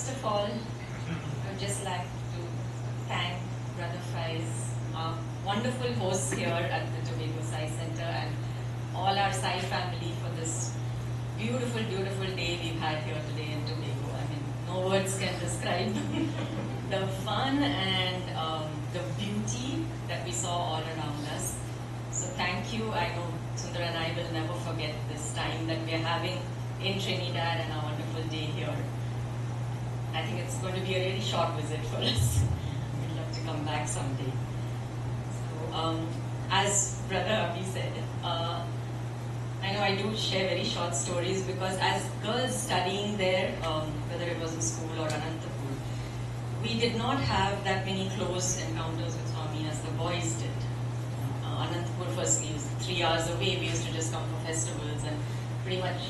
First of all, I would just like to thank Brother Faiz, our wonderful hosts here at the Tobago Sai Center, and all our Sai family for this beautiful, beautiful day we've had here today in Tobago. I mean, no words can describe the fun and the beauty that we saw all around us. So thank you. I know Sunder and I will never forget this time that we are having in Trinidad and our wonderful day here. I think it's going to be a really short visit for us. We'd love to come back someday. So, as Brother Abhi said, I know I do share very short stories because as girls studying there, whether it was in school or Anantapur, we did not have that many close encounters with Swami as the boys did. Anantapur firstly was 3 hours away. We used to just come for festivals and pretty much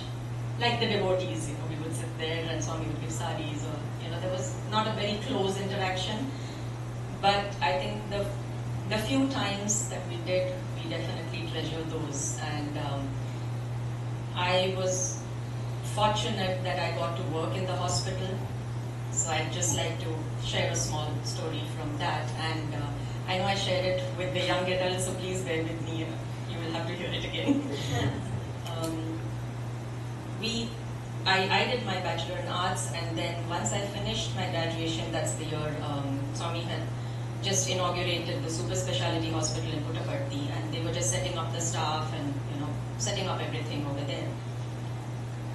like the devotees, we would sit there and Swami would give saris, or there was not a very close interaction. But I think the few times that we did, we definitely treasure those. And I was fortunate that I got to work in the hospital. So I'd just like to share a small story from that. And I know I shared it with the young adults, so please bear with me. You will have to hear it again. I did my Bachelor in Arts, and then once I finished my graduation, that's the year Swami had just inaugurated the super specialty hospital in Puttaparthi, and they were just setting up the staff and setting up everything over there.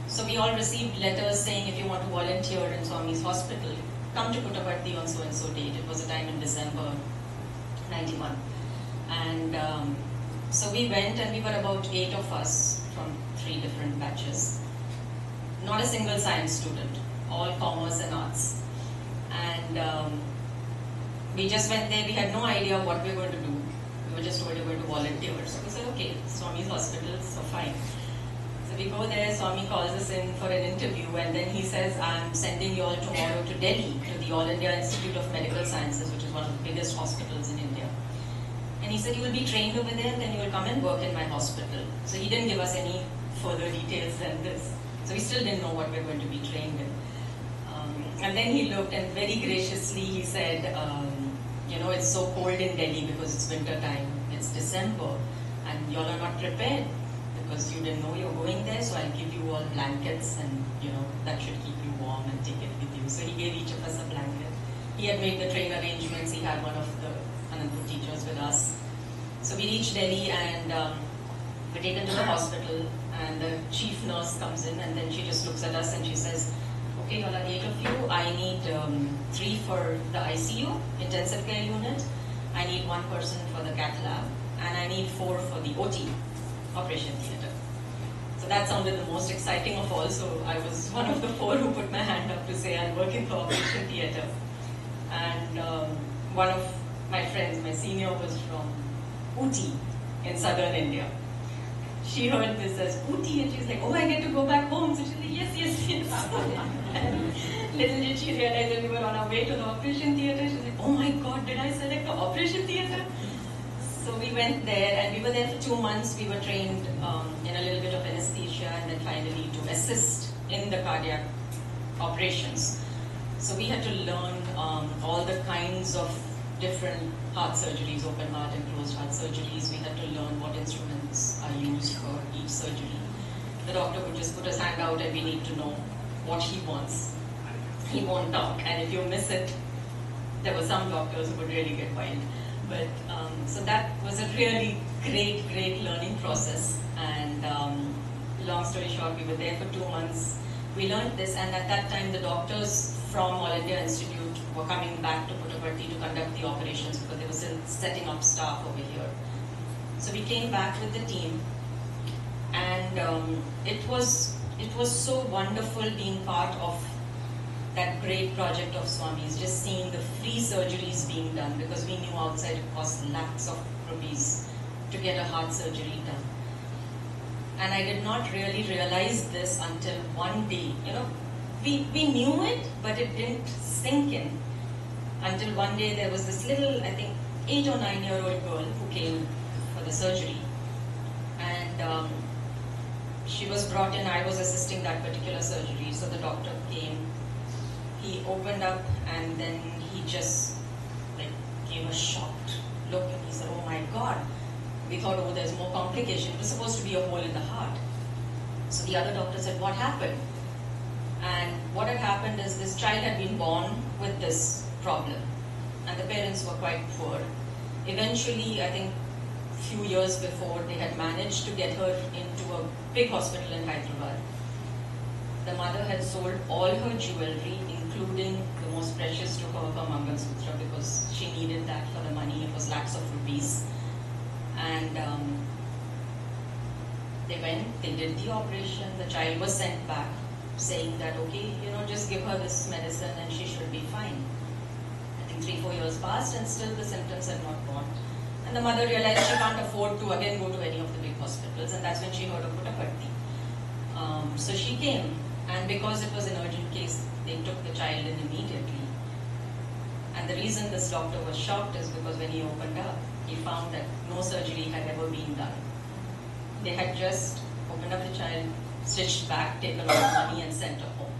So we all received letters saying, if you want to volunteer in Swami's hospital, come to Puttaparthi on so and so date. It was a time in December 91, and so we went, and we were about 8 of us from 3 different batches. Not a single science student, all commerce and arts. And we just went there. We had no idea what we were going to do. We were just told we were going to volunteer. So we said, okay, Swami's hospital, so fine. So we go there, Swami calls us in for an interview, and then he says, I'm sending you all tomorrow to Delhi, to the All India Institute of Medical Sciences, which is one of the biggest hospitals in India. And he said, you will be trained over there, and then you will come and work in my hospital. So he didn't give us any further details than this. So we still didn't know what we were going to be trained in. And then he looked, and very graciously he said, it's so cold in Delhi because it's winter time. It's December, and y'all are not prepared because you didn't know you're going there. So I'll give you all blankets, and that should keep you warm, and take it with you. So he gave each of us a blanket. He had made the train arrangements. He had one of the Anandpur teachers with us. So we reached Delhi, and we're taken to the hospital. And the chief nurse comes in, and then she just looks at us and she says, okay, y'all are 8 of you. I need 3 for the ICU, intensive care unit. I need 1 person for the cath lab. And I need 4 for the OT, operation theatre. So that sounded the most exciting of all. So I was one of the 4 who put my hand up to say I'll work in the operation theatre. And one of my friends, my senior, was from Ooty in southern India. She heard this as Ooty, and she was like, oh, I get to go back home. So she's like, yes, yes, yes. And little did she realize that we were on our way to the operation theatre. She's like, oh my God, did I select the operation theatre? So we went there, and we were there for 2 months. We were trained in a little bit of anesthesia, and then finally to assist in the cardiac operations. So we had to learn all the kinds of different heart surgeries, open heart and closed heart surgeries. We had to learn what instruments are used for each surgery. The doctor would just put his hand out, and we need to know what he wants. He won't talk, and if you miss it, there were some doctors who would really get wild. But so that was a really great, great learning process. And long story short, we were there for 2 months. We learned this, and at that time, the doctors from All India Institute were coming back to Puttaparthi to conduct the operations because they were still setting up staff over here. So we came back with the team, and it was so wonderful being part of that great project of Swami's, just seeing the free surgeries being done, because we knew outside it cost lakhs of rupees to get a heart surgery done. And I did not really realize this until one day. We knew it, but it didn't sink in. Until one day there was this little, I think, 8 or 9-year-old girl who came for the surgery. And she was brought in. I was assisting that particular surgery. So the doctor came. he opened up and then he just like gave a shocked look and he said, "Oh my God." We thought, oh, there's more complication. It was supposed to be a hole in the heart. So the other doctor said, "What happened?" And what had happened is this child had been born with this problem and the parents were quite poor. Eventually, I think a few years before, they had managed to get her into a big hospital in Hyderabad. The mother had sold all her jewelry, including the most precious to her, her Mangal Sutra, because she needed that for the money. It was lakhs of rupees. And they went, they did the operation, the child was sent back, saying that, okay, just give her this medicine and she should be fine. I think 3-4 years passed and still the symptoms had not gone. And the mother realized she can't afford to again go to any of the big hospitals, and that's when she heard of Puttaparthi. So she came, and because it was an urgent case, they took the child in immediately. And the reason this doctor was shocked is because when he opened up, he found that no surgery had ever been done. They had just opened up the child, stitched back, taken all the money and sent her home.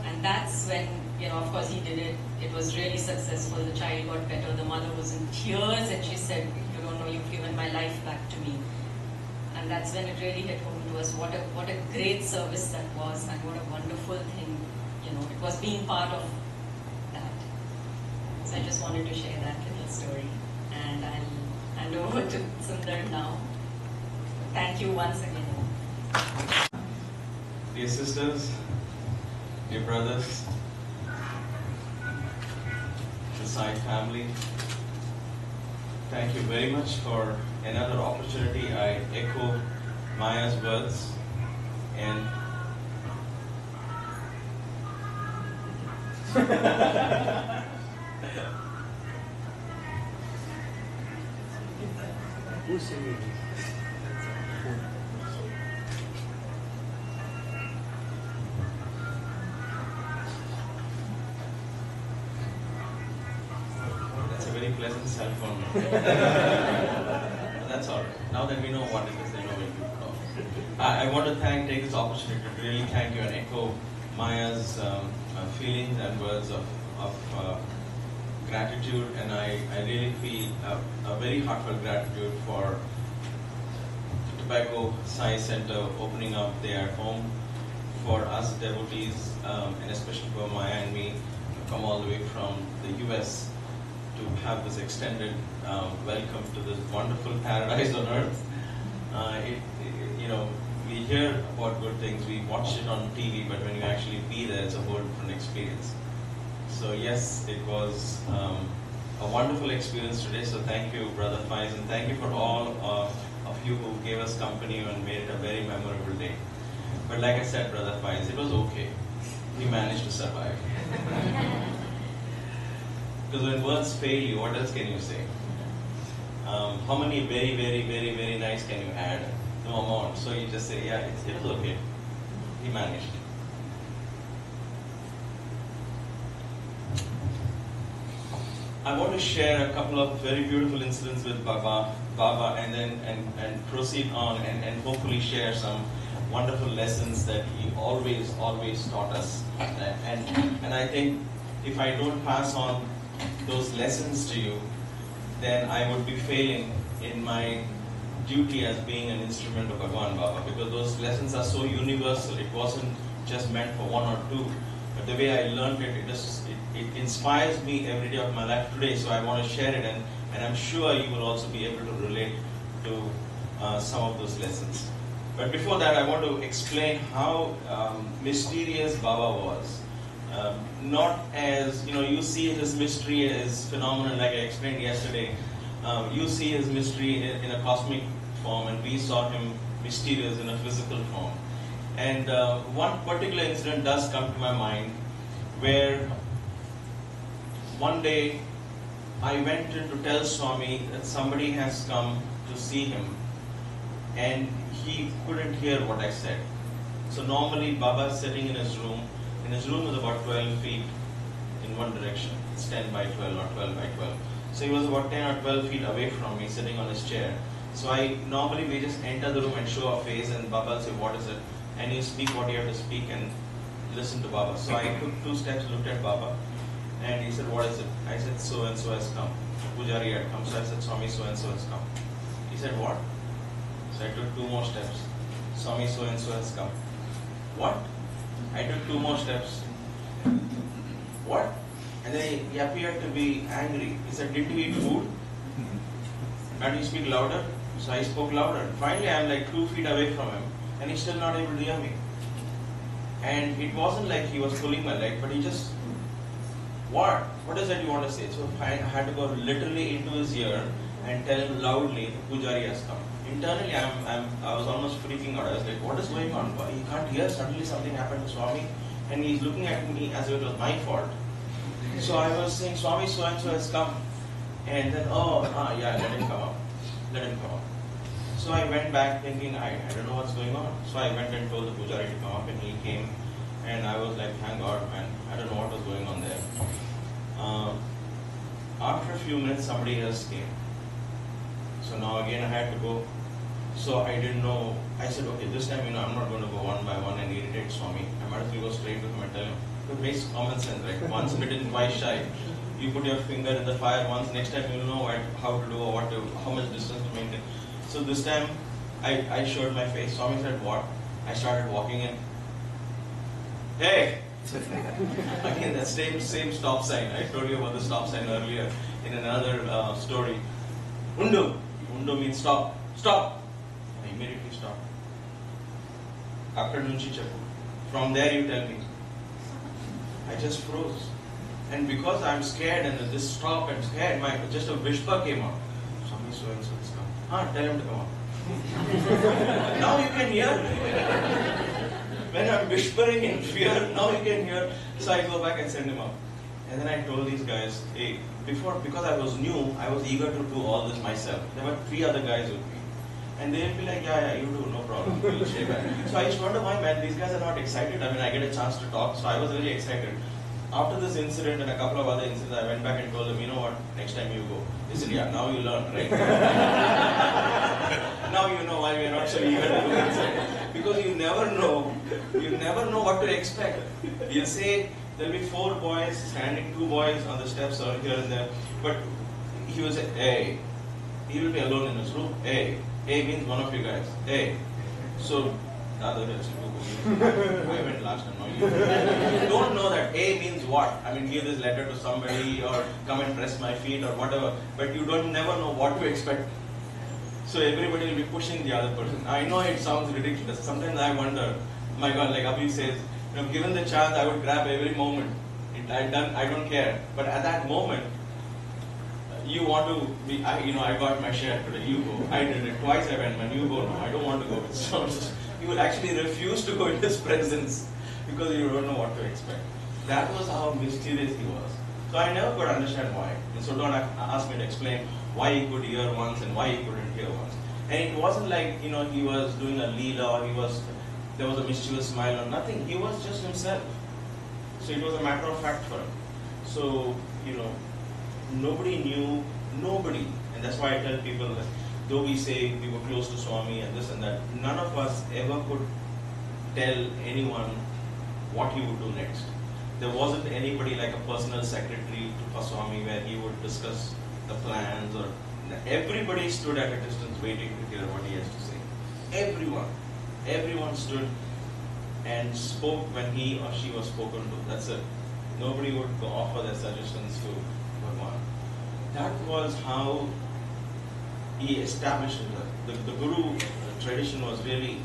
And that's when, of course he did it. It was really successful. The child got better. The mother was in tears and she said, "You don't know, you've given my life back to me." And that's when it really hit home to us what a great service that was and what a wonderful thing, it was being part of that. So I just wanted to share that little story. And I'll hand over to Sunder now. Thank you once again. Dear sisters, dear brothers, the Sai family, thank you very much for another opportunity. I echo Maya's words and who's singing? very pleasant cell phone. That's all right. Now that we know what it is, they know when to call. I want to take this opportunity to really thank you and echo Maya's feelings and words of gratitude, and I really feel a very heartfelt gratitude for Tobago Sai Center opening up their home for us devotees, and especially for Maya and me to come all the way from the US to have this extended welcome to this wonderful paradise on earth. We hear about good things, we watch it on TV, but when you actually be there, it's a whole different experience. So yes, it was a wonderful experience today. So thank you, Brother Faiz, and thank you for all of you who gave us company and made it a very memorable day. But like I said, Brother Faiz, it was okay. We managed to survive. Because when words fail you, what else can you say? How many very, very, very, very nice can you add? No amount. So you just say, yeah, it was okay. He managed. I want to share a couple of very beautiful incidents with Baba, and then proceed on and hopefully share some wonderful lessons that he always taught us. And I think if I don't pass on those lessons to you, then I would be failing in my duty as being an instrument of Bhagavan Baba, because those lessons are so universal. It wasn't just meant for one or two, but the way I learned it, it inspires me every day of my life today. So I want to share it, and I'm sure you will also be able to relate to some of those lessons. But before that, I want to explain how mysterious Baba was. Not as, you see his mystery as phenomenal, like I explained yesterday. You see his mystery in a cosmic form, and we saw him mysterious in a physical form. And one particular incident does come to my mind, where one day I went in to tell Swami that somebody has come to see him, and he couldn't hear what I said. So normally Baba is sitting in his room. And his room was about 12 feet in one direction. It's 10 by 12 or 12 by 12. So he was about 10 or 12 feet away from me, sitting on his chair. So normally we just enter the room and show our face, and Baba will say, what is it? And you speak what you have to speak and listen to Baba. So I took 2 steps, looked at Baba, and he said, what is it? I said, so and so has come. Pujari had come. So I said, Swami, so and so has come. He said, what? So I took 2 more steps. Swami, so and so has come. What? I took 2 more steps. What? And then he appeared to be angry. He said, did you eat food? Can't you speak louder? So I spoke louder. Finally, I am like 2 feet away from him, and he's still not able to hear me. And it wasn't like he was pulling my leg, but he just, what? What is that you want to say? So I had to go literally into his ear and tell him loudly, the Pujari has come. Internally, I was almost freaking out. I was like, what is going on? He can't hear. Suddenly something happened to Swami, and he's looking at me as if it was my fault. So I was saying, Swami, so and so has come. And then, yeah, let him come up. Let him come up. So I went back thinking, I don't know what's going on. So I went and told the Pujari to come up, and he came. And I was like, thank God, man. I don't know what was going on there. After a few minutes, somebody else came. So now again, I had to go. So I didn't know. I said, okay, this time, I'm not going to go one by one and irritate Swami. I might as well go straight to him and tell him. It makes common sense, right? Once bitten, twice shy. You put your finger in the fire once, next time you'll know how to do or how much distance to maintain. So this time, I showed my face. Swami said, what? I started walking in. Hey! Again, that same stop sign. I told you about the stop sign earlier in another story. Undu. Undu means stop. Stop! I immediately stopped. After Nunchi Chappu. From there you tell me. I just froze. And because I'm scared and this stop and scared, just a whisper came out. Swami so and so has come. Tell him to come out. Now you can hear. When I'm whispering in fear, now you can hear. So I go back and send him up. And then I told these guys, hey, because I was new, I was eager to do all this myself. There were 3 other guys with me. And they'll be like, yeah, you do, no problem. We'll stay back. So I just wonder why, man, these guys are not excited. I mean, I get a chance to talk, so I was really excited. After this incident and a couple of other incidents, I went back and told them, you know what, next time you go. They said, yeah, now you learn, right? Now you know why we are not so eager to do it. Because you never know what to expect. You'll say, there'll be 4 boys standing, 2 boys on the steps or here and there. But he will say, hey, he will be alone in his room. Hey, hey means one of you guys. Hey. So, the other guys will go. I went last time. You don't know that A means what. I mean, give this letter to somebody or come and press my feet or whatever. But you never know what to expect. So everybody will be pushing the other person. I know it sounds ridiculous. Sometimes I wonder, my God, like Abhi says, given the chance, I would grab every moment. I don't care. But at that moment, you want to be, I got my share today, you go. I did it twice, I went, man, you go, no, I don't want to go. So you will actually refuse to go in his presence because you don't know what to expect. That was how mysterious he was. So I never could understand why. And so don't ask me to explain why he could hear once and why he couldn't hear once. And it wasn't like, he was doing a leela or there was a mischievous smile or nothing. He was just himself. So it was a matter of fact for him. So, nobody knew, and that's why I tell people that though we say we were close to Swami and this and that, none of us ever could tell anyone what he would do next. There wasn't anybody like a personal secretary to Swami where he would discuss the plans or everybody stood at a distance waiting to hear what he has to say. Everyone stood and spoke when he or she was spoken to. That's it. Nobody would offer their suggestions to Bhagwan. That was how he established it. The Guru tradition was really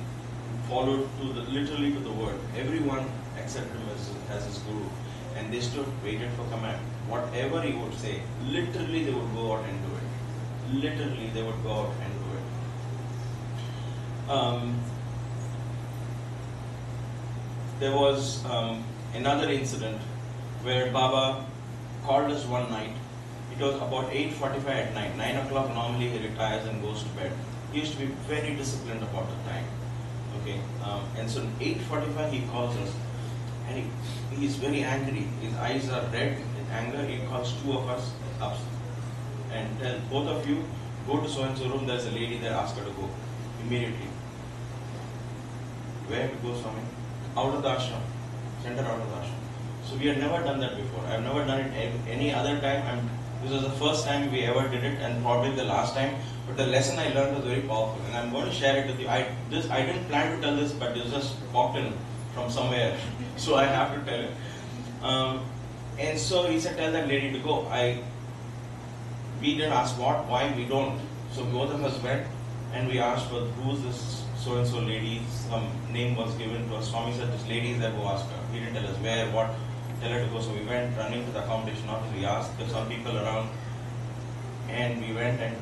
followed literally to the word. Everyone accepted him as his Guru. And they stood, waited for command. Whatever he would say, literally they would go out and do it. Literally they would go out and do it. There was another incident where Baba called us one night. It was about 8:45 at night. 9 o'clock normally he retires and goes to bed. He used to be very disciplined about the time. Okay, and so 8:45 he calls us, and he's very angry. His eyes are red with anger. He calls 2 of us up and tells both of you, go to so and so room. There's a lady there. Ask her to go immediately. Where to go, Swami? Out of the ashram. sent her out of the ashram. So we had never done that before. I've never done it any other time. This was the first time we ever did it, and probably the last time. But the lesson I learned was very powerful, and I'm going to share it with you. I didn't plan to tell this, but this just popped in from somewhere, so I have to tell it. And so he said, tell that lady to go. We didn't ask what, why, we don't. So both of us went, and we asked for who's this so-and-so lady. Some name was given to us. Swami said, this lady is there, go ask her. He didn't tell us where, what, tell her to go. So we went running to the accommodation office. We asked, there's some people around, and we went and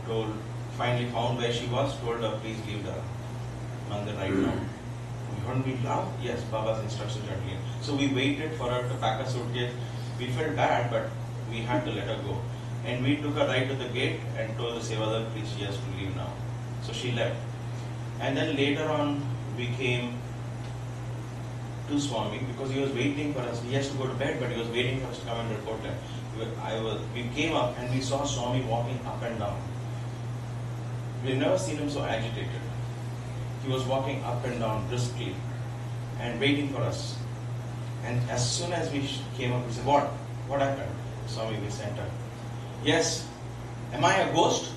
finally found where she was, told her, please leave the mandir right now. We couldn't be loud. Yes, Baba's instructions are clear. So we waited for her to pack a suitcase. We felt bad, but we had to let her go. And we took her right to the gate and told the Sevadar, please, she has to leave now. So she left. And then later on, we came to Swami because he was waiting for us. He has to go to bed, but he was waiting for us to come and report him. We came up and we saw Swami walking up and down. We've never seen him so agitated. He was walking up and down briskly and waiting for us. And as soon as we came up, we said, what? What happened? Swami, we sent her. Yes. Am I a ghost?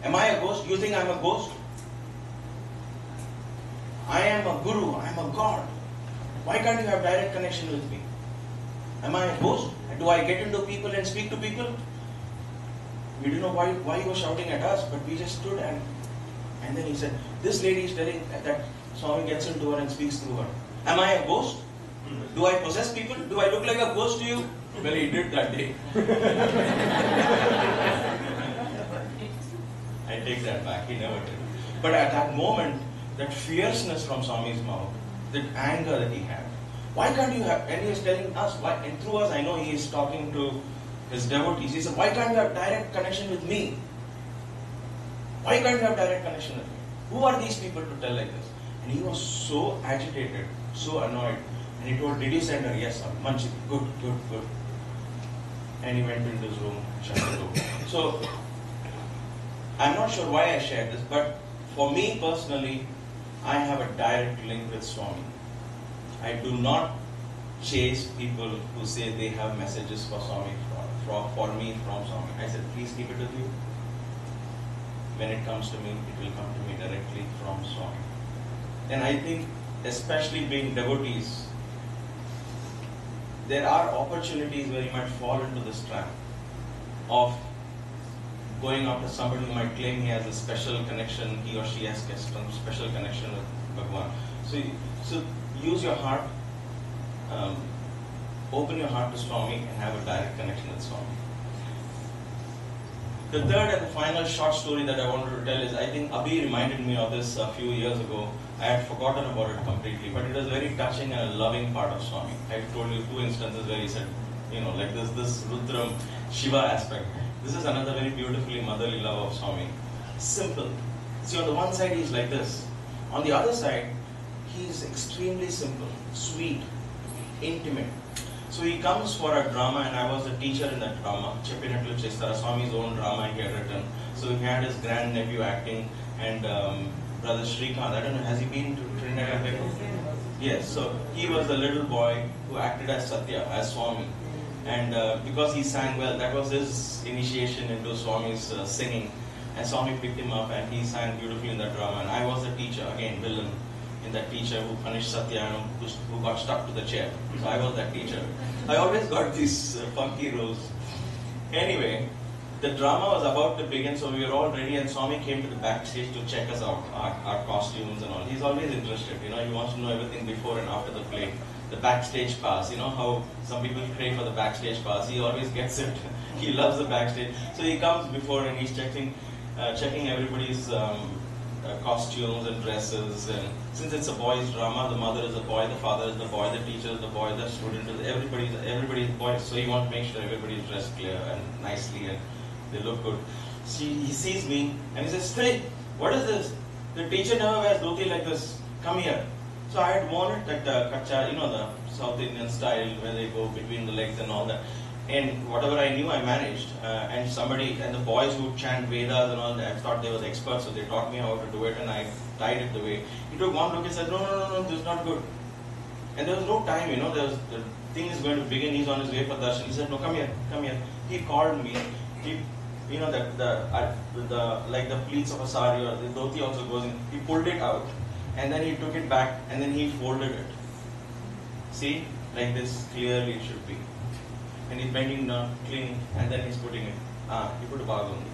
Am I a ghost? You think I'm a ghost? I am a guru. I am a god. Why can't you have direct connection with me? Am I a ghost? Do I get into people and speak to people? We didn't know why he was shouting at us, but we just stood and then he said, this lady is telling that Swami gets into her and speaks through her. Am I a ghost? Do I possess people? Do I look like a ghost to you? Well, he did that day. I take that back, he never did. But at that moment, that fierceness from Swami's mouth, that anger that he had, why can't you have, and he is telling us, why, and through us I know he is talking to his devotees. He said, why can't you have direct connection with me? Why can't you have direct connection with me? Who are these people to tell like this? And he was so agitated, so annoyed. And he told, did you send her? Yes, sir. Manchi, good. And he went into his room, shut the door. So, I'm not sure why I shared this, but for me personally, I have a direct link with Swami. I do not chase people who say they have messages for Swami, for me from Swami. I said, please keep it with you. When it comes to me, it will come to me directly from Swami. And I think, especially being devotees, there are opportunities where you might fall into this trap of going after somebody who might claim he has a special connection, he or she has some special connection with Bhagwan. So use your heart, open your heart to Swami and have a direct connection with Swami. The third and the final short story that I wanted to tell is, I think Abhi reminded me of this a few years ago. I had forgotten about it completely, but it was very touching and a loving part of Swami. I told you 2 instances where he said, like this Rudram Shiva aspect. This is another very beautifully motherly love of Swami. Simple. See, on the one side he's like this. On the other side, he's extremely simple, sweet, intimate. So he comes for a drama, and I was a teacher in that drama, Cheppinatlu Chestara, Swami's own drama he had written. So he had his grandnephew acting, and brother Shrikant, I don't know, has he been to Trinidad? Yes, so he was the little boy who acted as Satya, as Swami. And because he sang well, that was his initiation into Swami's singing. And Swami picked him up and he sang beautifully in that drama. And I was the teacher, again, villain, in that teacher who punished Satya and who got stuck to the chair. So I was that teacher. I always got these funky roles. Anyway, the drama was about to begin, so we were all ready, and Swami came to the backstage to check us out, our costumes and all. He's always interested, he wants to know everything before and after the play. The backstage pass, how some people crave for the backstage pass. He always gets it. He loves the backstage. So he comes before and he's checking everybody's costumes and dresses. And since it's a boys' drama, the mother is a boy, the father is the boy, the teacher is the boy, the student is everybody's boy. So he wants to make sure everybody's dressed clear and nicely and they look good. He sees me and he says, "Hey, what is this? The teacher never wears dhoti like this. Come here." So I had worn it that kacha, the South Indian style where they go between the legs and all that. And whatever I knew, I managed. And the boys who chant Vedas and all that, I thought they were experts, so they taught me how to do it, and I tied it the way. He took one look and said, no, this is not good. And there was no time, the thing is going to begin, he's on his way for darshan. He said, no, come here. He called me. He, like the pleats of a sari or the dhoti also goes in. He pulled it out and then he took it back and then he folded it. See, like this clearly it should be. And he's bending down, cleaning, and then he's putting it. He put a bag on it.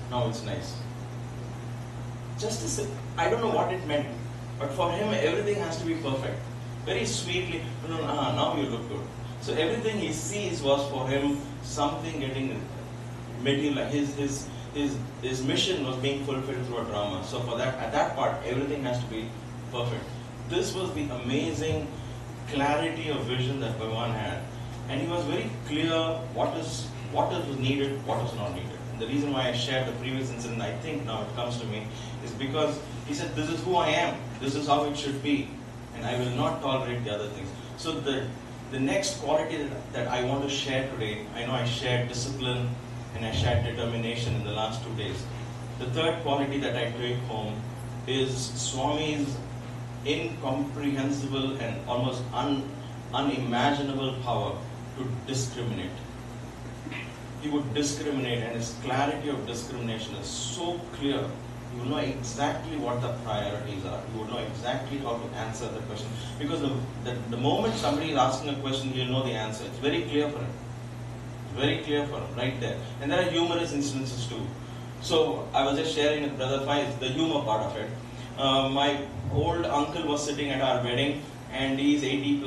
Now it's nice. Just to say, I don't know what it meant, but for him everything has to be perfect. Very sweetly, now you look good. So everything he sees was for him something getting materialized. His mission was being fulfilled through a drama. So for that, at that part, everything has to be perfect. This was the amazing clarity of vision that Bhagavan had. And he was very clear what is needed, what is not needed. And the reason why I shared the previous incident, I think now it comes to me, is because he said, this is who I am, this is how it should be, and I will not tolerate the other things. So the next quality that I want to share today, I know I shared discipline and I shared determination in the last 2 days. The third quality that I take home is Swami's incomprehensible and almost unimaginable power to discriminate. He would discriminate, and his clarity of discrimination is so clear. You will know exactly what the priorities are. You will know exactly how to answer the question. Because the moment somebody is asking a question, he'll know the answer. It's very clear for him. Very clear for him, right there. And there are humorous incidences too. So I was just sharing with Brother Faiz the humor part of it. My old uncle was sitting at our wedding, and he's 80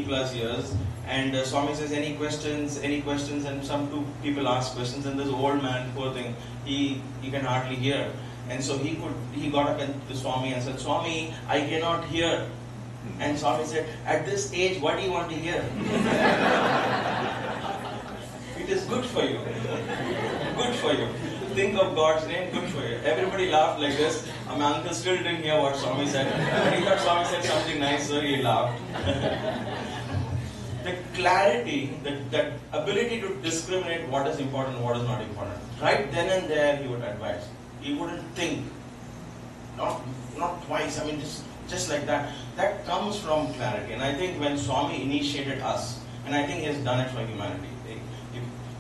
plus years. And Swami says, any questions? And some two people ask questions, and this old man, poor thing, he can hardly hear. And so he got up to Swami and said, Swami, I cannot hear. And Swami said, at this age, what do you want to hear? It is good for you. Good for you. Think of God's name, good for you. Everybody laughed like this. My uncle still didn't hear what Swami said. But he thought Swami said something nice, so he laughed. The clarity, that ability to discriminate what is important and what is not important. Right then and there he would advise. He wouldn't think. Not twice, I mean just like that. That comes from clarity. And I think when Swami initiated us, and I think he has done it for humanity.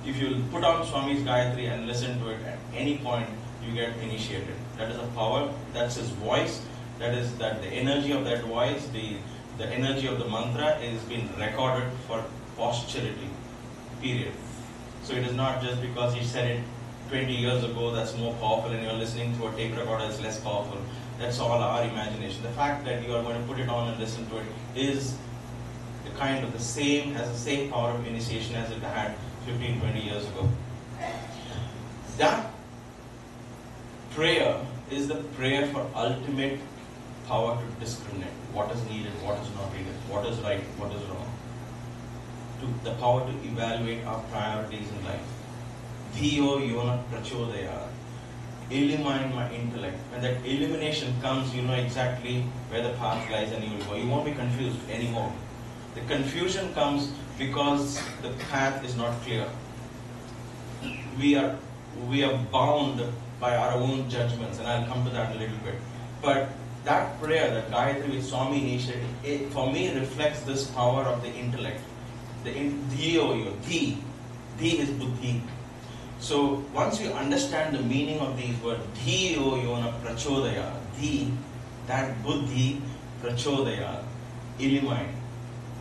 If you put on Swami's Gayatri and listen to it at any point, you get initiated. That is a power, that's his voice, that the energy of that voice, the energy of the mantra is being recorded for posterity, period. So it is not just because he said it 20 years ago that's more powerful and you're listening to a tape recorder is less powerful. That's all our imagination. The fact that you are going to put it on and listen to it is has the same power of initiation as it had 15, 20 years ago. That prayer is the prayer for ultimate power to discriminate what is needed, what is not needed, what is right, what is wrong. The power to evaluate our priorities in life. Dhiyo yona prachodaya. Illumine my intellect. When that illumination comes, you know exactly where the path lies and you will go. You won't be confused anymore. The confusion comes because the path is not clear. We are bound by our own judgments, and I'll come to that in a little bit. But that prayer, that Gayatri which Swami initiated, it for me reflects this power of the intellect. Dhi is buddhi. So once you understand the meaning of these words, Dhiyo yona prachodaya, Dhi, that buddhi, prachodaya, illumine.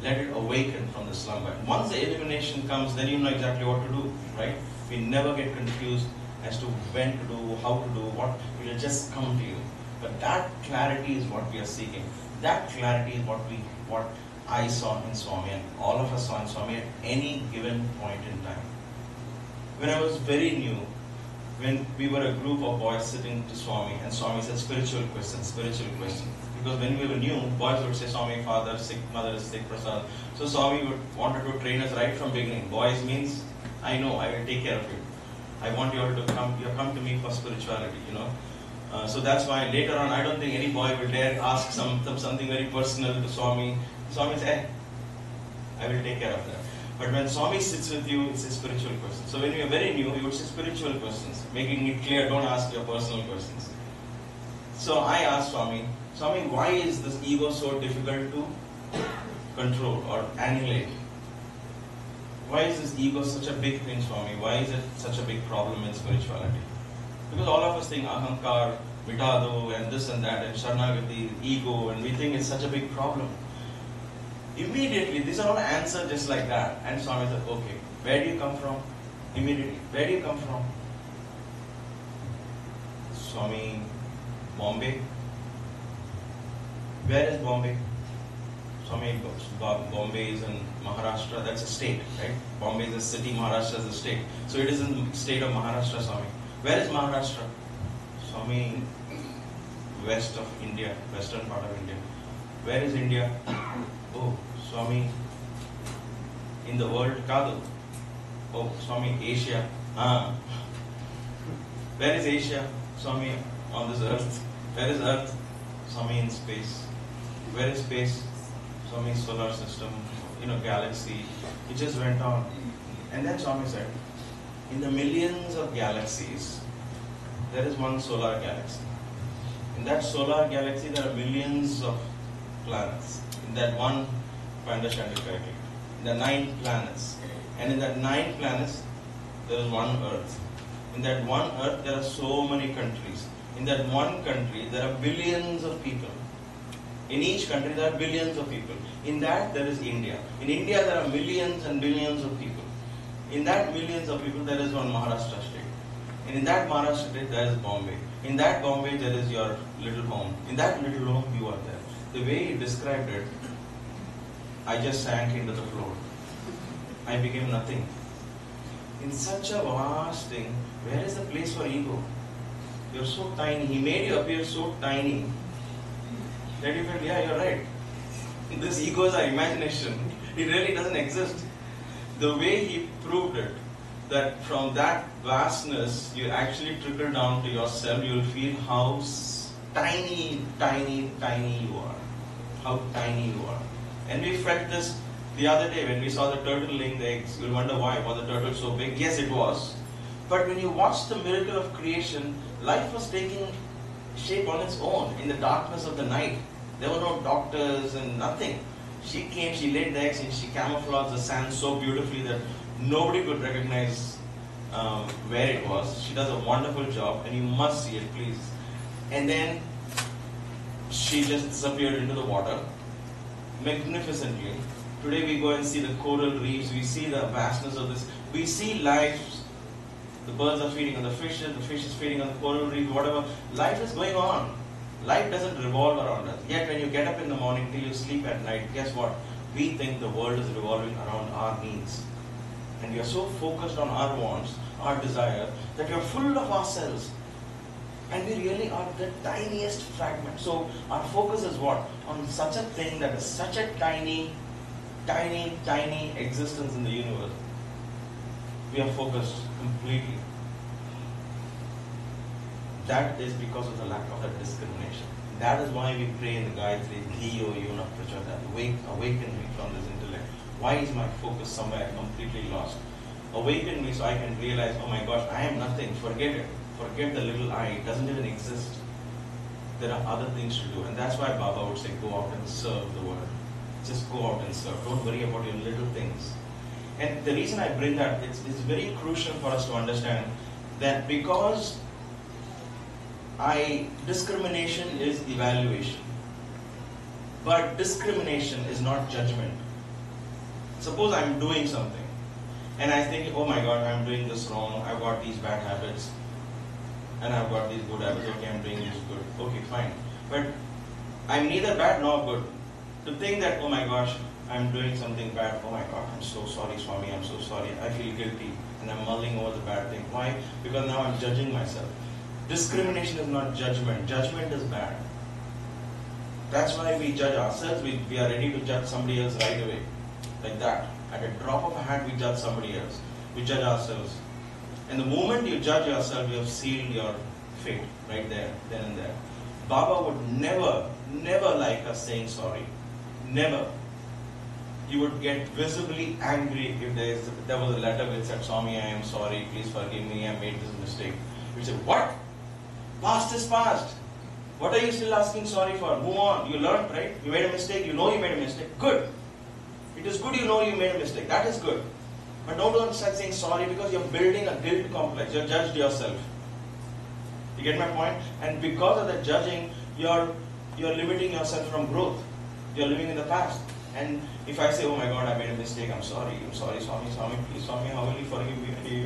Let it awaken from the slumber. Once the illumination comes, then you know exactly what to do, right? We never get confused as to when to do, how to do, what. It will just come to you. But that clarity is what we are seeking. That clarity is what I saw in Swami, and all of us saw in Swami at any given point in time. When I was very new, when we were a group of boys sitting to Swami, and Swami said, spiritual questions. Because when we were new, boys would say, Swami, father is sick, mother is sick, prasad. So Swami wanted to train us right from beginning. Boys means, I know, I will take care of you. I want you all to come to me for spirituality, So that's why later on, I don't think any boy will dare ask something very personal to Swami. Swami says, I will take care of that. But when Swami sits with you, it's a spiritual question. So when you are very new, you would say spiritual questions, making it clear, don't ask your personal questions. So I asked Swami, why is this ego so difficult to control or annihilate. Why is this ego such a big thing for me? Why is it such a big problem in spirituality? Because all of us think ahankar, mitado, and this and that, and sharanagati, ego, and we think it's such a big problem. Immediately, these are all answered just like that. And Swami said, okay, where do you come from? Immediately, where do you come from? Swami, Bombay. Where is Bombay? Swami, Bombay is in Maharashtra, that's a state, right? Bombay is a city, Maharashtra is a state. So it is in the state of Maharashtra, Swami. Where is Maharashtra? Swami, west of India, western part of India. Where is India? Oh, Swami, in the world, Kadu. Oh, Swami, Asia. Ah. Where is Asia? Swami, on this earth. Where is earth? Swami, in space. Where is space? Swami, solar system, galaxy. It just went on. And then Swami said, in the millions of galaxies, there is one solar galaxy. In that solar galaxy, there are millions of planets. In that one, if I understand it correctly, in the 9 planets. And in that 9 planets, there is one Earth. In that one Earth, there are so many countries. In that one country, there are billions of people. In each country, there are billions of people. In that, there is India. In India, there are millions and billions of people. In that millions of people, there is one Maharashtra state. And in that Maharashtra state, there is Bombay. In that Bombay, there is your little home. In that little home, you are there. The way he described it, I just sank into the floor. I became nothing. In such a vast thing, where is the place for ego? You're so tiny. He made you appear so tiny that you felt, yeah, you're right. This ego is our imagination. It really doesn't exist. The way he proved it, that from that vastness, you actually trickle down to yourself, you'll feel how tiny, tiny, tiny you are. How tiny you are. And we felt this the other day when we saw the turtle laying the eggs. You'll wonder why. Was the turtle so big? Yes, it was. But when you watch the miracle of creation, life was taking shape on its own in the darkness of the night. There were no doctors and nothing. She came, she laid the eggs, and she camouflaged the sand so beautifully that nobody could recognize where it was. She does a wonderful job, and you must see it, please. And then she just disappeared into the water magnificently. Today we go and see the coral reefs, we see the vastness of this, we see life. The birds are feeding on the fish is feeding on the coral reef, whatever. Life is going on. Life doesn't revolve around us. Yet when you get up in the morning till you sleep at night, guess what? We think the world is revolving around our needs. And we are so focused on our wants, our desire, that we are full of ourselves. And we really are the tiniest fragment. So our focus is what? On such a thing that is such a tiny, tiny, tiny existence in the universe. We are focused completely. That is because of the lack of that discrimination. That is why we pray in the Gayatri, Dhiyo Yuna Prachodaya, awaken me from this intellect. Why is my focus somewhere completely lost? Awaken me so I can realize, oh my gosh, I am nothing, forget it. Forget the little I, it doesn't even exist. There are other things to do. And that's why Baba would say, go out and serve the world. Just go out and serve. Don't worry about your little things. And the reason I bring that, it's very crucial for us to understand that because discrimination is evaluation. But discrimination is not judgment. Suppose I'm doing something and I think, oh my God, I'm doing this wrong, I've got these bad habits and I've got these good habits, okay, I'm doing this good, okay, fine. But I'm neither bad nor good. To think that, oh my gosh, I'm doing something bad, oh my God, I'm so sorry, Swami, I'm so sorry, I feel guilty and I'm mulling over the bad thing. Why? Because now I'm judging myself. Discrimination is not judgment. Judgment is bad. That's why we judge ourselves. We are ready to judge somebody else right away. Like that. At a drop of a hat, we judge somebody else. We judge ourselves. And the moment you judge yourself, you have sealed your fate. Right there, then and there. Baba would never, never like us saying sorry. Never. He would get visibly angry if there was a letter which said, Swami, I am sorry, please forgive me, I made this mistake. He said, what? Past is past. What are you still asking sorry for? Move on. You learned, right? You made a mistake. You know you made a mistake. Good. It is good you know you made a mistake. That is good. But don't start saying sorry because you're building a guilt complex. You're judged yourself. You get my point? And because of that judging, you're limiting yourself from growth. You're living in the past. And if I say, oh my God, I made a mistake, I'm sorry, Swami, please, Swami, how will you forgive me?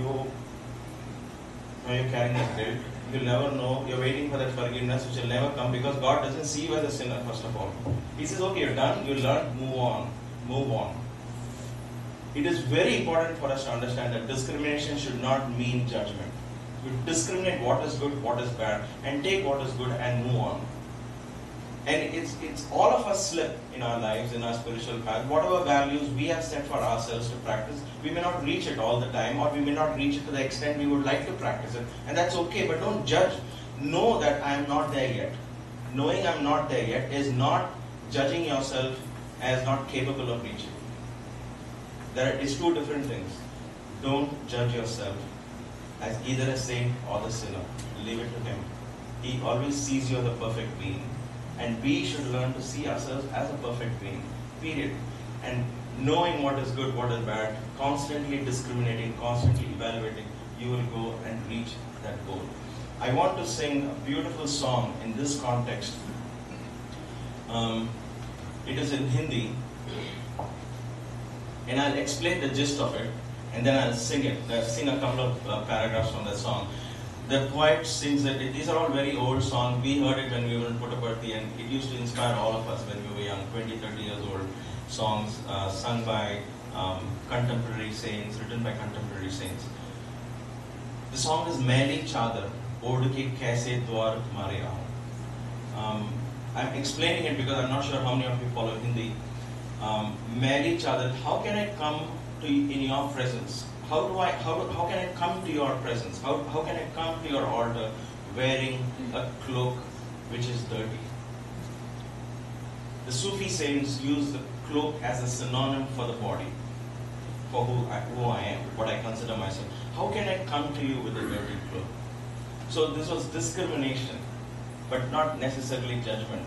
When you're carrying that guilt, you'll never know. You're waiting for that forgiveness which will never come because God doesn't see you as a sinner, first of all. He says, okay, you're done, you learned, move on. Move on. It is very important for us to understand that discrimination should not mean judgment. You discriminate what is good, what is bad, and take what is good and move on. And it's all of us slip in our lives, in our spiritual path. Whatever values we have set for ourselves to practice, we may not reach it all the time, or we may not reach it to the extent we would like to practice it. And that's okay, but don't judge. Know that I am not there yet. Knowing I'm not there yet is not judging yourself as not capable of reaching. It's two different things. Don't judge yourself as either a saint or the sinner. Leave it to Him. He always sees you as a perfect being. And we should learn to see ourselves as a perfect being. Period. And knowing what is good, what is bad, constantly discriminating, constantly evaluating, you will go and reach that goal. I want to sing a beautiful song in this context. It is in Hindi. And I'll explain the gist of it. And then I'll sing it. I'll sing a couple of paragraphs from that song. The poet sings that these are all very old songs. We heard it when we were in Puttaparthi, and it used to inspire all of us when we were young, 20, 30 years old. Songs sung by contemporary saints, written by contemporary saints. The song is Maili Chadar, Od Ke Kaise Dwar Tumhare Aao. I'm explaining it because I'm not sure how many of you follow Hindi. Maili Chadar, how can I come to in your presence? How can I come to your presence? How can I come to your altar wearing a cloak which is dirty? The Sufi saints use the cloak as a synonym for the body, for who I am, what I consider myself. How can I come to you with a dirty cloak? So this was discrimination, but not necessarily judgment.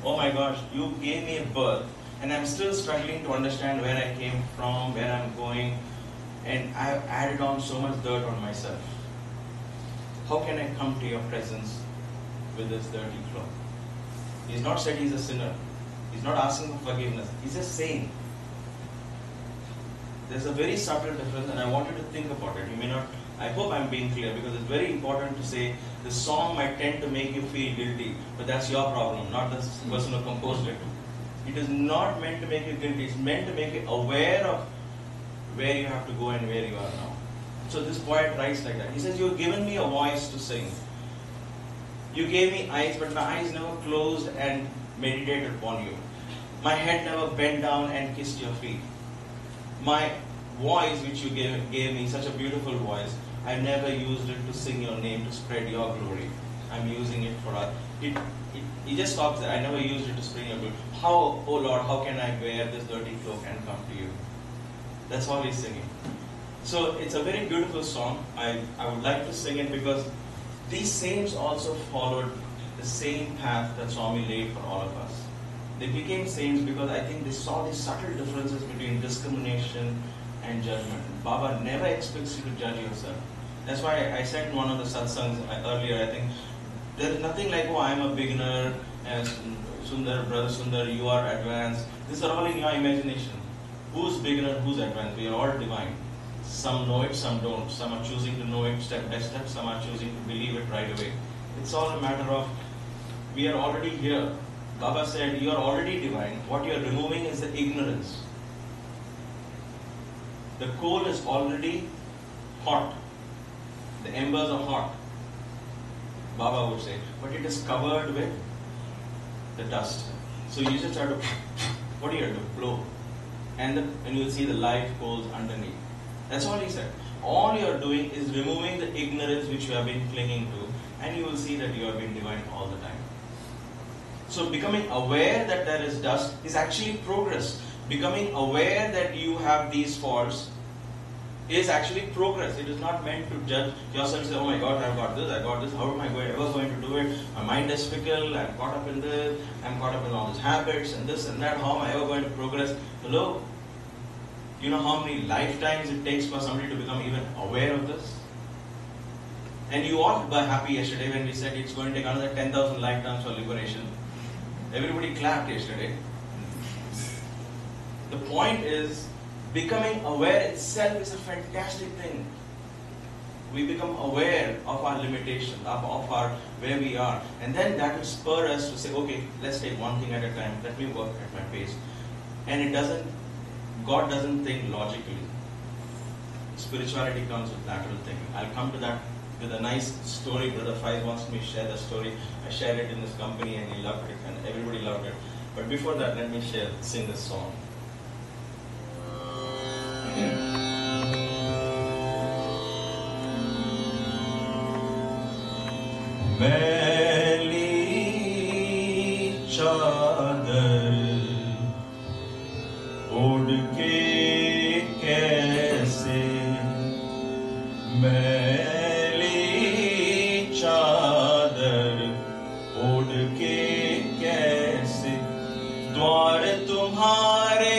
Oh my gosh, you gave me a birth, and I'm still struggling to understand where I came from, where I'm going, and I've added on so much dirt on myself. How can I come to your presence with this dirty cloak? He's not said he's a sinner. He's not asking for forgiveness. He's just saying. There's a very subtle difference, and I want you to think about it. You may not. I hope I'm being clear, because it's very important to say the song might tend to make you feel guilty, but that's your problem, not the person who composed it. It is not meant to make you guilty. It's meant to make you aware of where you have to go and where you are now. So this poet writes like that. He says, "You've given me a voice to sing. You gave me eyes, but my eyes never closed and meditated upon you. My head never bent down and kissed your feet. My voice, which you gave me, such a beautiful voice, I never used it to sing your name, to spread your glory. I'm using it for us." He just stops there. I never used it to spread your glory. How, oh Lord, how can I wear this dirty cloak and come to you? That's all he's singing. So it's a very beautiful song. I would like to sing it because these saints also followed the same path that Swami laid for all of us. They became saints because I think they saw the subtle differences between discrimination and judgment. Baba never expects you to judge yourself. That's why I said in one of the satsangs earlier, I think, there is nothing like, oh, I'm a beginner, and Sunder, brother Sunder, you are advanced. These are all in your imagination. Who's beginner, who's advanced? We are all divine. Some know it, some don't. Some are choosing to know it step by step, some are choosing to believe it right away. It's all a matter of, we are already here. Baba said, you are already divine. What you are removing is the ignorance. The coal is already hot. The embers are hot, Baba would say, but it is covered with the dust. So you just have to, what do you have to blow? And you will see the live coals underneath. That's all he said. All you are doing is removing the ignorance which you have been clinging to, and you will see that you have been divine all the time. So becoming aware that there is dust is actually progress. Becoming aware that you have these faults is actually progress. It is not meant to judge yourself and say, oh my God, I've got this, how am I ever going to do it? My mind is fickle, I'm caught up in this, I'm caught up in all these habits and this and that, how am I ever going to progress? Hello? You know how many lifetimes it takes for somebody to become even aware of this? And you all were happy yesterday when we said it's going to take another 10,000 lifetimes for liberation. Everybody clapped yesterday. The point is, becoming aware itself is a fantastic thing. We become aware of our limitations, of our where we are, and then that will spur us to say, okay, let's take one thing at a time. Let me work at my pace. And God doesn't think logically. Spirituality comes with lateral thinking. I'll come to that with a nice story. Brother Faiz wants me to share the story. I shared it in this company and he loved it and everybody loved it. But before that, let me sing this song. मैली चादर ओढ़ के कैसे, मैली चादर ओढ़ के कैसे द्वार तुम्हारे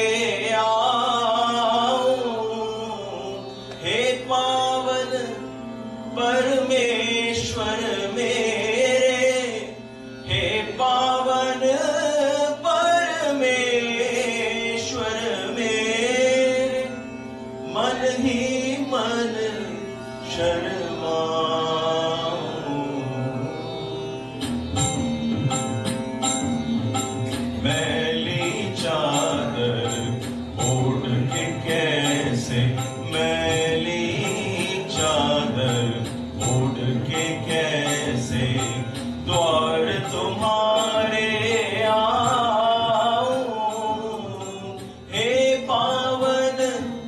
परमेश्वर मेरे, हे पावन परमेश्वर मेरे, मन ही मन शर्माऊं। मैली चादर ओढ़ के कैसे, मैली चादर ओढ़ के कैसे द्वार तुम्हारे आऊं, हे पावन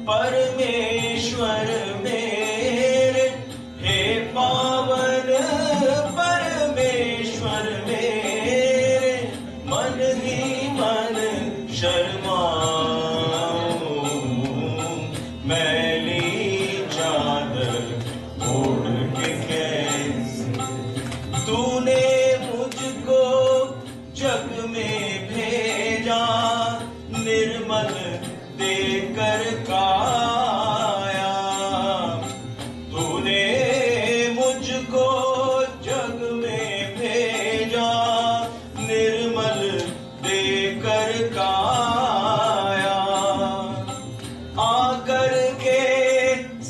परमेश्वर मेरे, हे पावन परमेश्वर मेरे, मन ही मन शर्माऊं। मैली चादर ओढ़ के कैसे, तूने मुझको जग में भेजा, निर्मल देकर काया। तूने मुझको जग में भेजा, निर्मल देकर काया। आकर के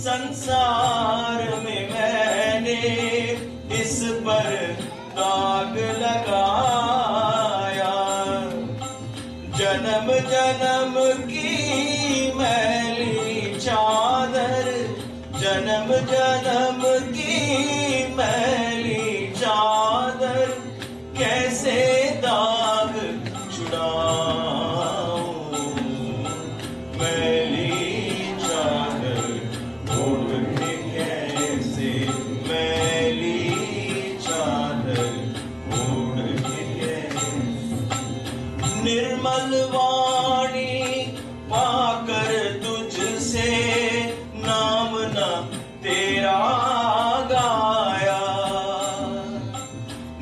संसार में मैंने इस पर दाग लगाया। जन्म जन्म की मैली चादर, जन्म जन्म की मैली चादर, कैसे दाग छुड़ाऊं। मैली चादर ओढ़ के कैसे, मैली चादर ओढ़ के कैसे, निर्मल वाणी पाकर तुझसे नाम न तेरा गाया।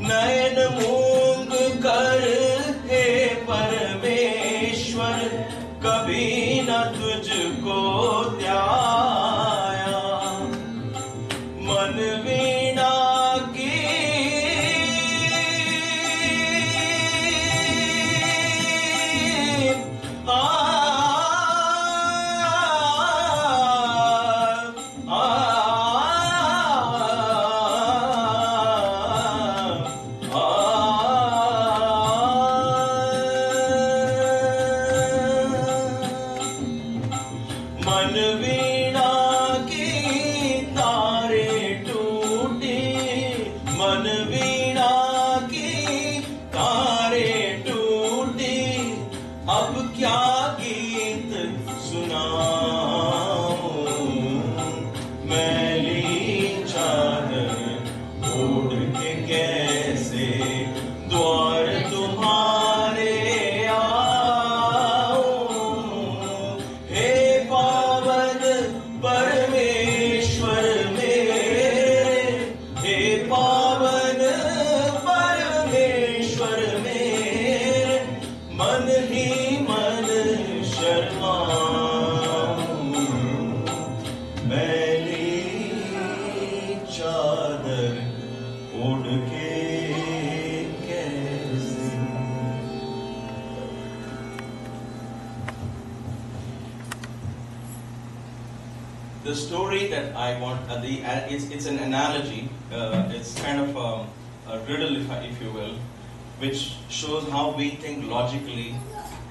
नयन मूंग कर हे परमेश्वर, कभी न तुझको ध्याया। मन वीणा की मन वीणा की तारे टूटी, मन वीणा की तारे टूटी, अब क्या गीत सुनाऊं। मैली चादर ओढ़ के कैसे द्वार तुम्हारे आऊं, हे पावन परमेश्वर मेरे, हे पावन परमेश्वर मेरे, मन ही मन शर्माऊं। The story that I want, it's an analogy, it's kind of a riddle, if you will, which shows how we think logically.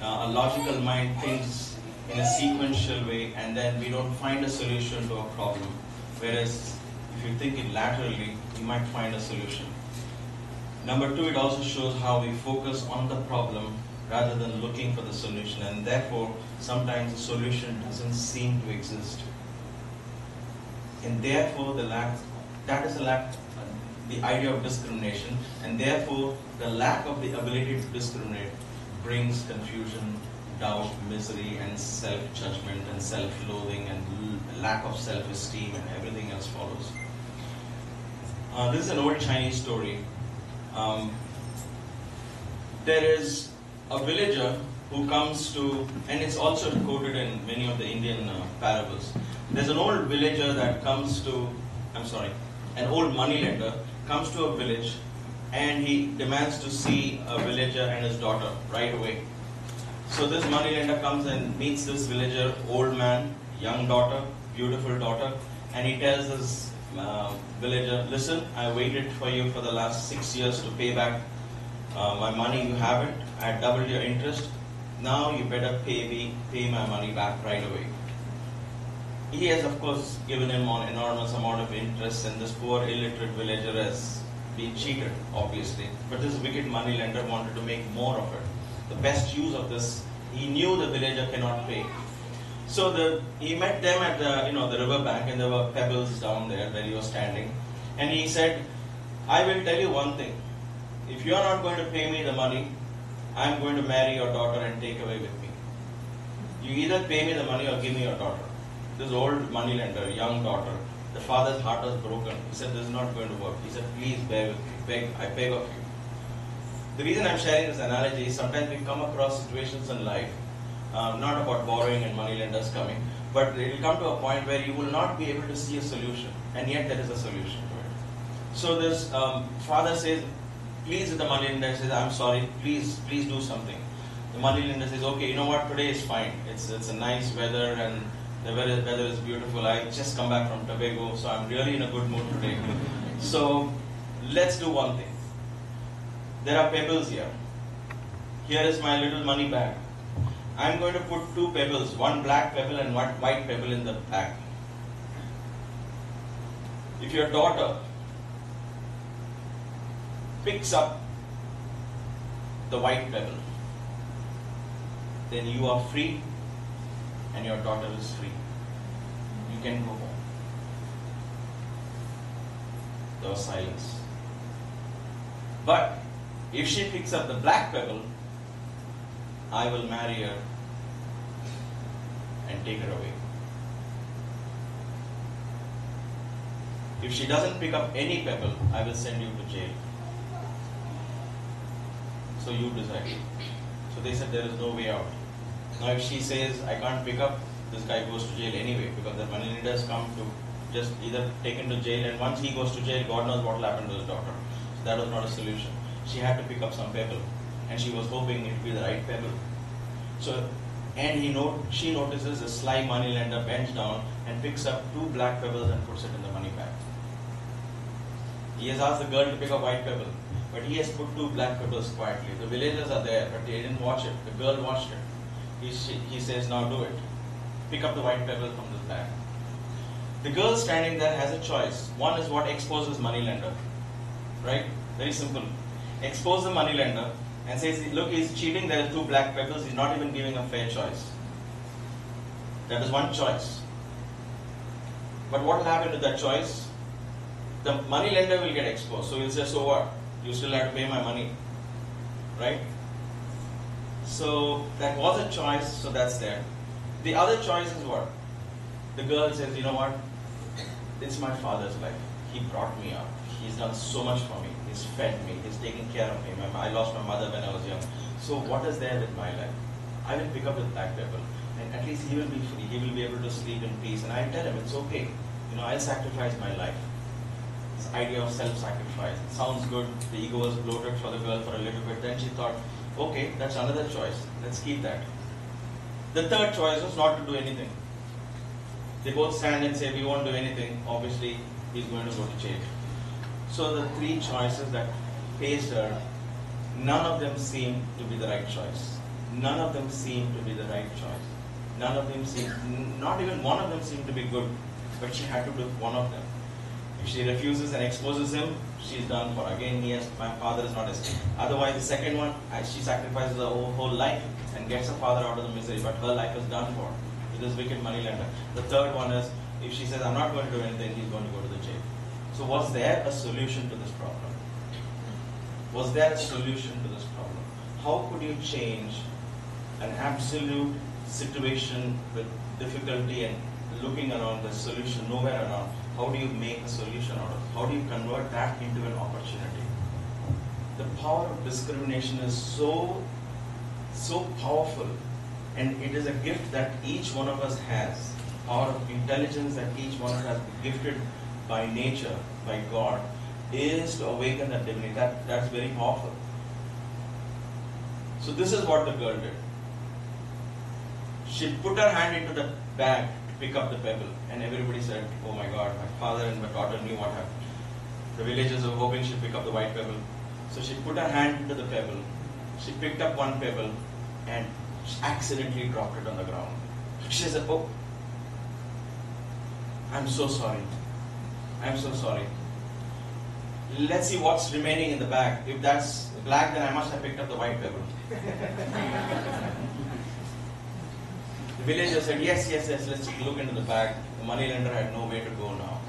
A logical mind thinks in a sequential way, and then we don't find a solution to a problem. Whereas if you think it laterally, you might find a solution. Number two, it also shows how we focus on the problem rather than looking for the solution, and therefore sometimes the solution doesn't seem to exist. And therefore the idea of discrimination, and therefore the lack of the ability to discriminate brings confusion, doubt, misery, and self-judgment, and self-loathing, and lack of self-esteem, and everything else follows. This is an old Chinese story. There is a villager who comes to, and it's also quoted in many of the Indian parables. There's an old villager that comes to, an old moneylender comes to a village, and he demands to see a villager and his daughter right away. So this moneylender comes and meets this villager, old man, young daughter, beautiful daughter, and he tells this villager, listen, I waited for you for the last 6 years to pay back my money, you haven't, I doubled your interest, now you better pay my money back right away. He has of course given him an enormous amount of interest, and this poor illiterate villager has been cheated, obviously. But this wicked moneylender wanted to make more of it. The best use of this, he knew the villager cannot pay. So he met them at the river bank, and there were pebbles down there where he was standing. And he said, I will tell you one thing. If you are not going to pay me the money, I am going to marry your daughter and take away with me. You either pay me the money or give me your daughter. This old moneylender, young daughter, the father's heart was broken. He said, this is not going to work. He said, please bear with me. I beg of you. The reason I'm sharing this analogy is sometimes we come across situations in life, not about borrowing and moneylenders coming, but it will come to a point where you will not be able to see a solution, and yet there is a solution to it. So this father says, please, the moneylender says, I'm sorry, please do something. The moneylender says, okay, you know what, today is fine. It's a nice weather, and the weather is beautiful. I just come back from Tobago, so I'm really in a good mood today. So let's do one thing. There are pebbles here. Here is my little money bag. I'm going to put 2 pebbles, one black pebble and one white pebble in the bag. If your daughter picks up the white pebble, then you are free and your daughter is free. You can go home. There was silence. But if she picks up the black pebble, I will marry her and take her away. If she doesn't pick up any pebble, I will send you to jail. So you decide. So they said there is no way out. Now if she says, I can't pick up, this guy goes to jail anyway, because the moneylenders come to just either take him to jail, and once he goes to jail, God knows what will happen to his daughter. So that was not a solution. She had to pick up some pebble, and she was hoping it would be the right pebble. So, and she notices a sly moneylender bends down and picks up 2 black pebbles and puts it in the money bag. He has asked the girl to pick up white pebble, but he has put 2 black pebbles quietly. The villagers are there, but they didn't watch it. The girl watched it. He says, now do it. Pick up the white pebble from this bag. The girl standing there has a choice. One is what exposes moneylender. Right? Very simple. Expose the moneylender and says, look, he's cheating, there are 2 black pebbles, he's not even giving a fair choice. That is one choice. But what will happen to that choice? The moneylender will get exposed. So he'll say, so what? You still have to pay my money. Right? So that was a choice, so that's there. The other choice is what? The girl says, you know what? It's my father's life. He brought me up. He's done so much for me. He's fed me. He's taken care of me. I lost my mother when I was young. So what is there with my life? I will pick up the black pebble, and at least he will be free. He will be able to sleep in peace. And I'll tell him, it's okay. I'll sacrifice my life. This idea of self-sacrifice. It sounds good. The ego was bloated for the girl for a little bit. Then she thought, okay, that's another choice. Let's keep that. The third choice was not to do anything. They both stand and say, we won't do anything. Obviously, he's going to go to jail. So the three choices that faced her, none of them seemed to be the right choice. None of them seemed to be the right choice. None of them seemed, not even one of them seemed to be good, but she had to do one of them. If she refuses and exposes him, she's done for. Again, my father is not escaped. Otherwise, the second one, she sacrifices her whole life and gets her father out of the misery, but her life is done for with this wicked moneylender. The third one is, if she says, I'm not going to do anything, he's going to go to the jail. So was there a solution to this problem? Was there a solution to this problem? How could you change an absolute situation with difficulty and looking around the solution nowhere around? How do you make a solution out of it? How do you convert that into an opportunity? The power of discrimination is so powerful, and it is a gift that each one of us has. Power of intelligence that each one of us has been gifted by nature, by God, is to awaken that divinity. That's very powerful. So this is what the girl did. She put her hand into the bag to pick up the pebble, and everybody said, oh my God, my father and my daughter knew what happened. The villagers were hoping she'd pick up the white pebble. So she put her hand into the pebble. She picked up one pebble and she accidentally dropped it on the ground. She said, oh, I'm so sorry. I'm so sorry. Let's see what's remaining in the bag. If that's black, then I must have picked up the white pebble. The villager said, yes, let's take a look into the bag. The moneylender had no way to go now.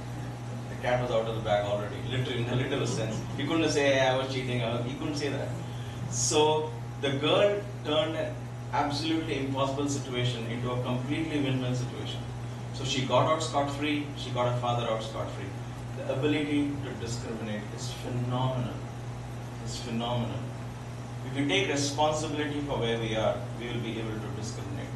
The cat was out of the bag already, literally, in a literal sense. He couldn't say, hey, I was cheating. He couldn't say that. So the girl turned an absolutely impossible situation into a completely win-win situation. So she got out scot-free, she got her father out scot-free. The ability to discriminate is phenomenal. It's phenomenal. If we take responsibility for where we are, we will be able to discriminate.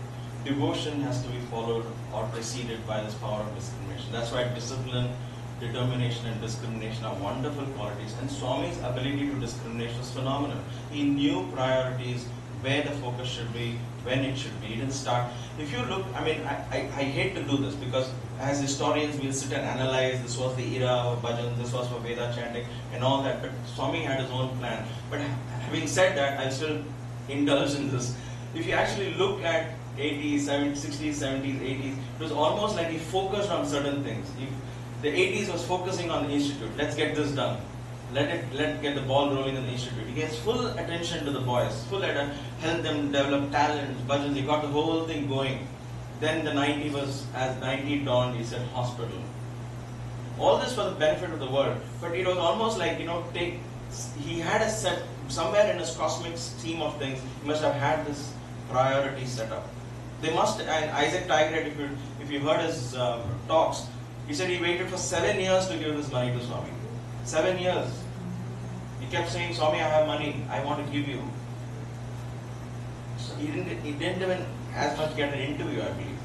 Devotion has to be followed or preceded by this power of discrimination. That's why discipline, determination and discrimination are wonderful qualities. And Swami's ability to discriminate was phenomenal. He knew priorities, where the focus should be, when it should be. He didn't start. If you look, I mean, I hate to do this because as historians we'll sit and analyze, this was the era of bhajan, this was for Veda chanting and all that, but Swami had his own plan. But having said that, I'll still indulge in this. If you actually look at 80s, 70s, 60s, 70s, 80s, it was almost like he focused on certain things. If the 80s was focusing on the institute, let's get this done. Let get the ball rolling in the institute. He gets full attention to the boys, full attention, help them develop talents, bhajans. He got the whole thing going. Then the 90 was, as 90 dawned, he said hospital. All this for the benefit of the world. But it was almost like, he had a set, somewhere in his cosmic scheme of things, he must have had this priority set up. They must, and Isaac Tigret, if you heard his talks, he said he waited for 7 years to give this money to Swami. 7 years. He kept saying, Swami, I have money, I want to give you. So he didn't even as much get an interview, I believe.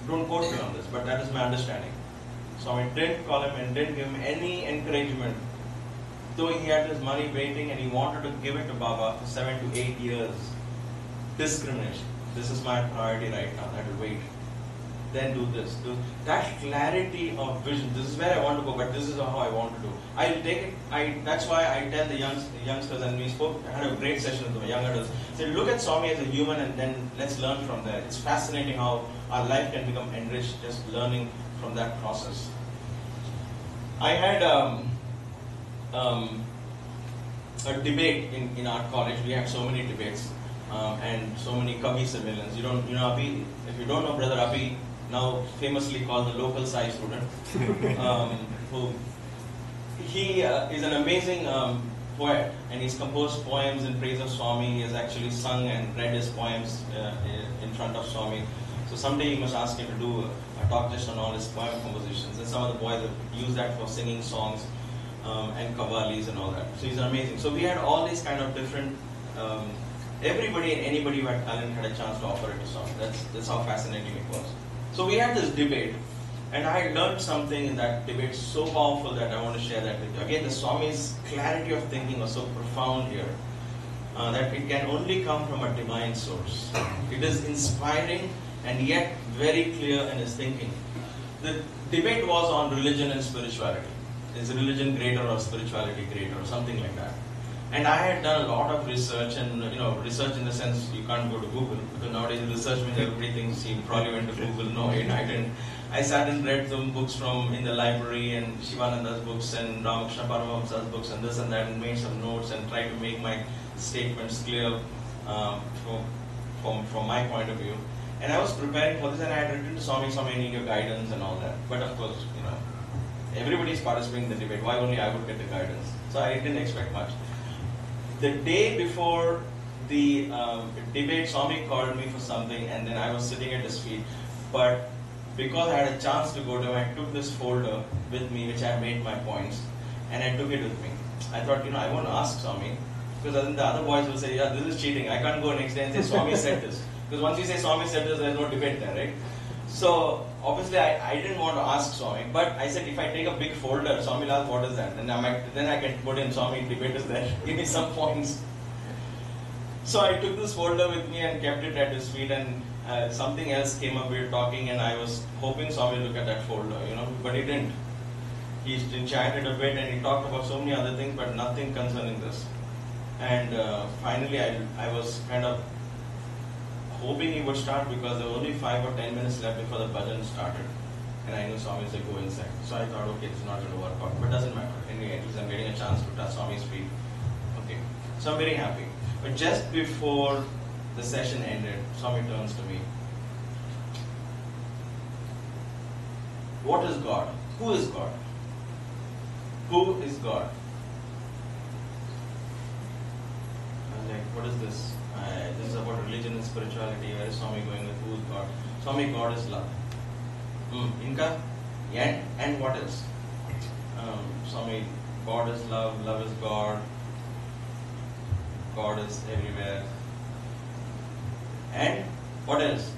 Don't quote me on this, but that is my understanding. Swami didn't call him and didn't give him any encouragement. Though he had his money waiting and he wanted to give it to Baba for 7 to 8 years. Discrimination. This is my priority right now, I will wait. Then do this. That clarity of vision, this is where I want to go, but this is how I want to do. I'll take it, that's why I tell the youngsters, and we spoke, I had a great session with the young adults, said look at Swami as a human and then let's learn from there. It's fascinating how our life can become enriched just learning from that process. I had a debate in our college. We had so many debates and so many Kabhi civilians. Abhi, if you don't know Brother Abhi, now famously called the local Sai student, who he is an amazing poet, and he's composed poems in praise of Swami. He has actually sung and read his poems in front of Swami. So someday you must ask him to do a talk just on all his poem compositions, and some of the boys use that for singing songs and kavalis and all that. So he's amazing. So we had all these kind of different, everybody and anybody who had talent had a chance to offer it to Swami. That's how fascinating it was. So we had this debate, and I learned something in that debate so powerful that I want to share that with you. Again, the Swami's clarity of thinking was so profound here that it can only come from a divine source. It is inspiring and yet very clear in his thinking. The debate was on religion and spirituality. Is religion greater or spirituality greater or something like that? And I had done a lot of research, and research in the sense you can't go to Google, because nowadays research means everybody thinks you probably went to Google. No, I didn't. I sat and read some books from in the library, and Shivananda's books and Ramakrishna Paramahamsa's books and this and that, and made some notes and tried to make my statements clear from my point of view. And I was preparing for this, and I had written to Swami, I need your guidance and all that. But of course, everybody is participating in the debate. Why only I would get the guidance? So I didn't expect much. The day before the debate, Swami called me for something, and then I was sitting at his feet. But because I had a chance to go to him, I took this folder with me, which I made my points, and I took it with me. I thought, I want to ask Swami, because then the other boys will say, yeah, this is cheating. I can't go next day and say, Swami said this. Because once you say Swami said this, there's no debate there, right? So, obviously, I didn't want to ask Swami, but I said, if I take a big folder, Swami will ask, what is that? Then I can put in, Swami, debate is there. Give me some points. So, I took this folder with me and kept it at his feet, and something else came up, we were talking, and I was hoping Swami would look at that folder, but he didn't. He chatted a bit, and he talked about so many other things, but nothing concerning this. And finally, I was kind of hoping he would start, because there were only 5 or 10 minutes left before the bhajan started. And I knew Swami said, go inside. So I thought, okay, it's not going to work out. But it doesn't matter. Anyway, at least I'm getting a chance to touch Swami's feet. Okay. So I'm very happy. But just before the session ended, Swami turns to me. What is God? Who is God? Who is God? I was like, what is this? This is about religion and spirituality. Where is Swami going with who is God? Swami, God is love. Inka? And what else? Swami, God is love, love is God, God is everywhere. And what else?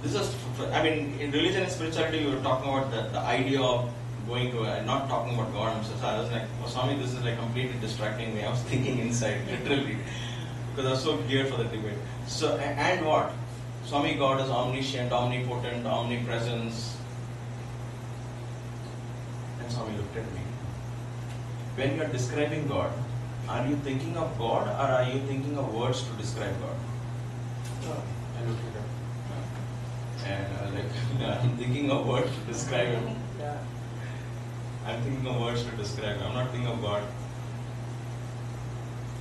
In religion and spirituality, we were talking about the idea of going to, not talking about God himself. So I was like, oh, Swami, this is like completely distracting me. I was thinking inside, literally, because I was so geared for the debate. So, and what? Swami, God is omniscient, omnipotent, omnipresence. And Swami looked at me. When you are describing God, are you thinking of God, or are you thinking of words to describe God? I looked at him. And I was like, I'm thinking of words to describe him. I'm thinking of words to describe him. I'm not thinking of God.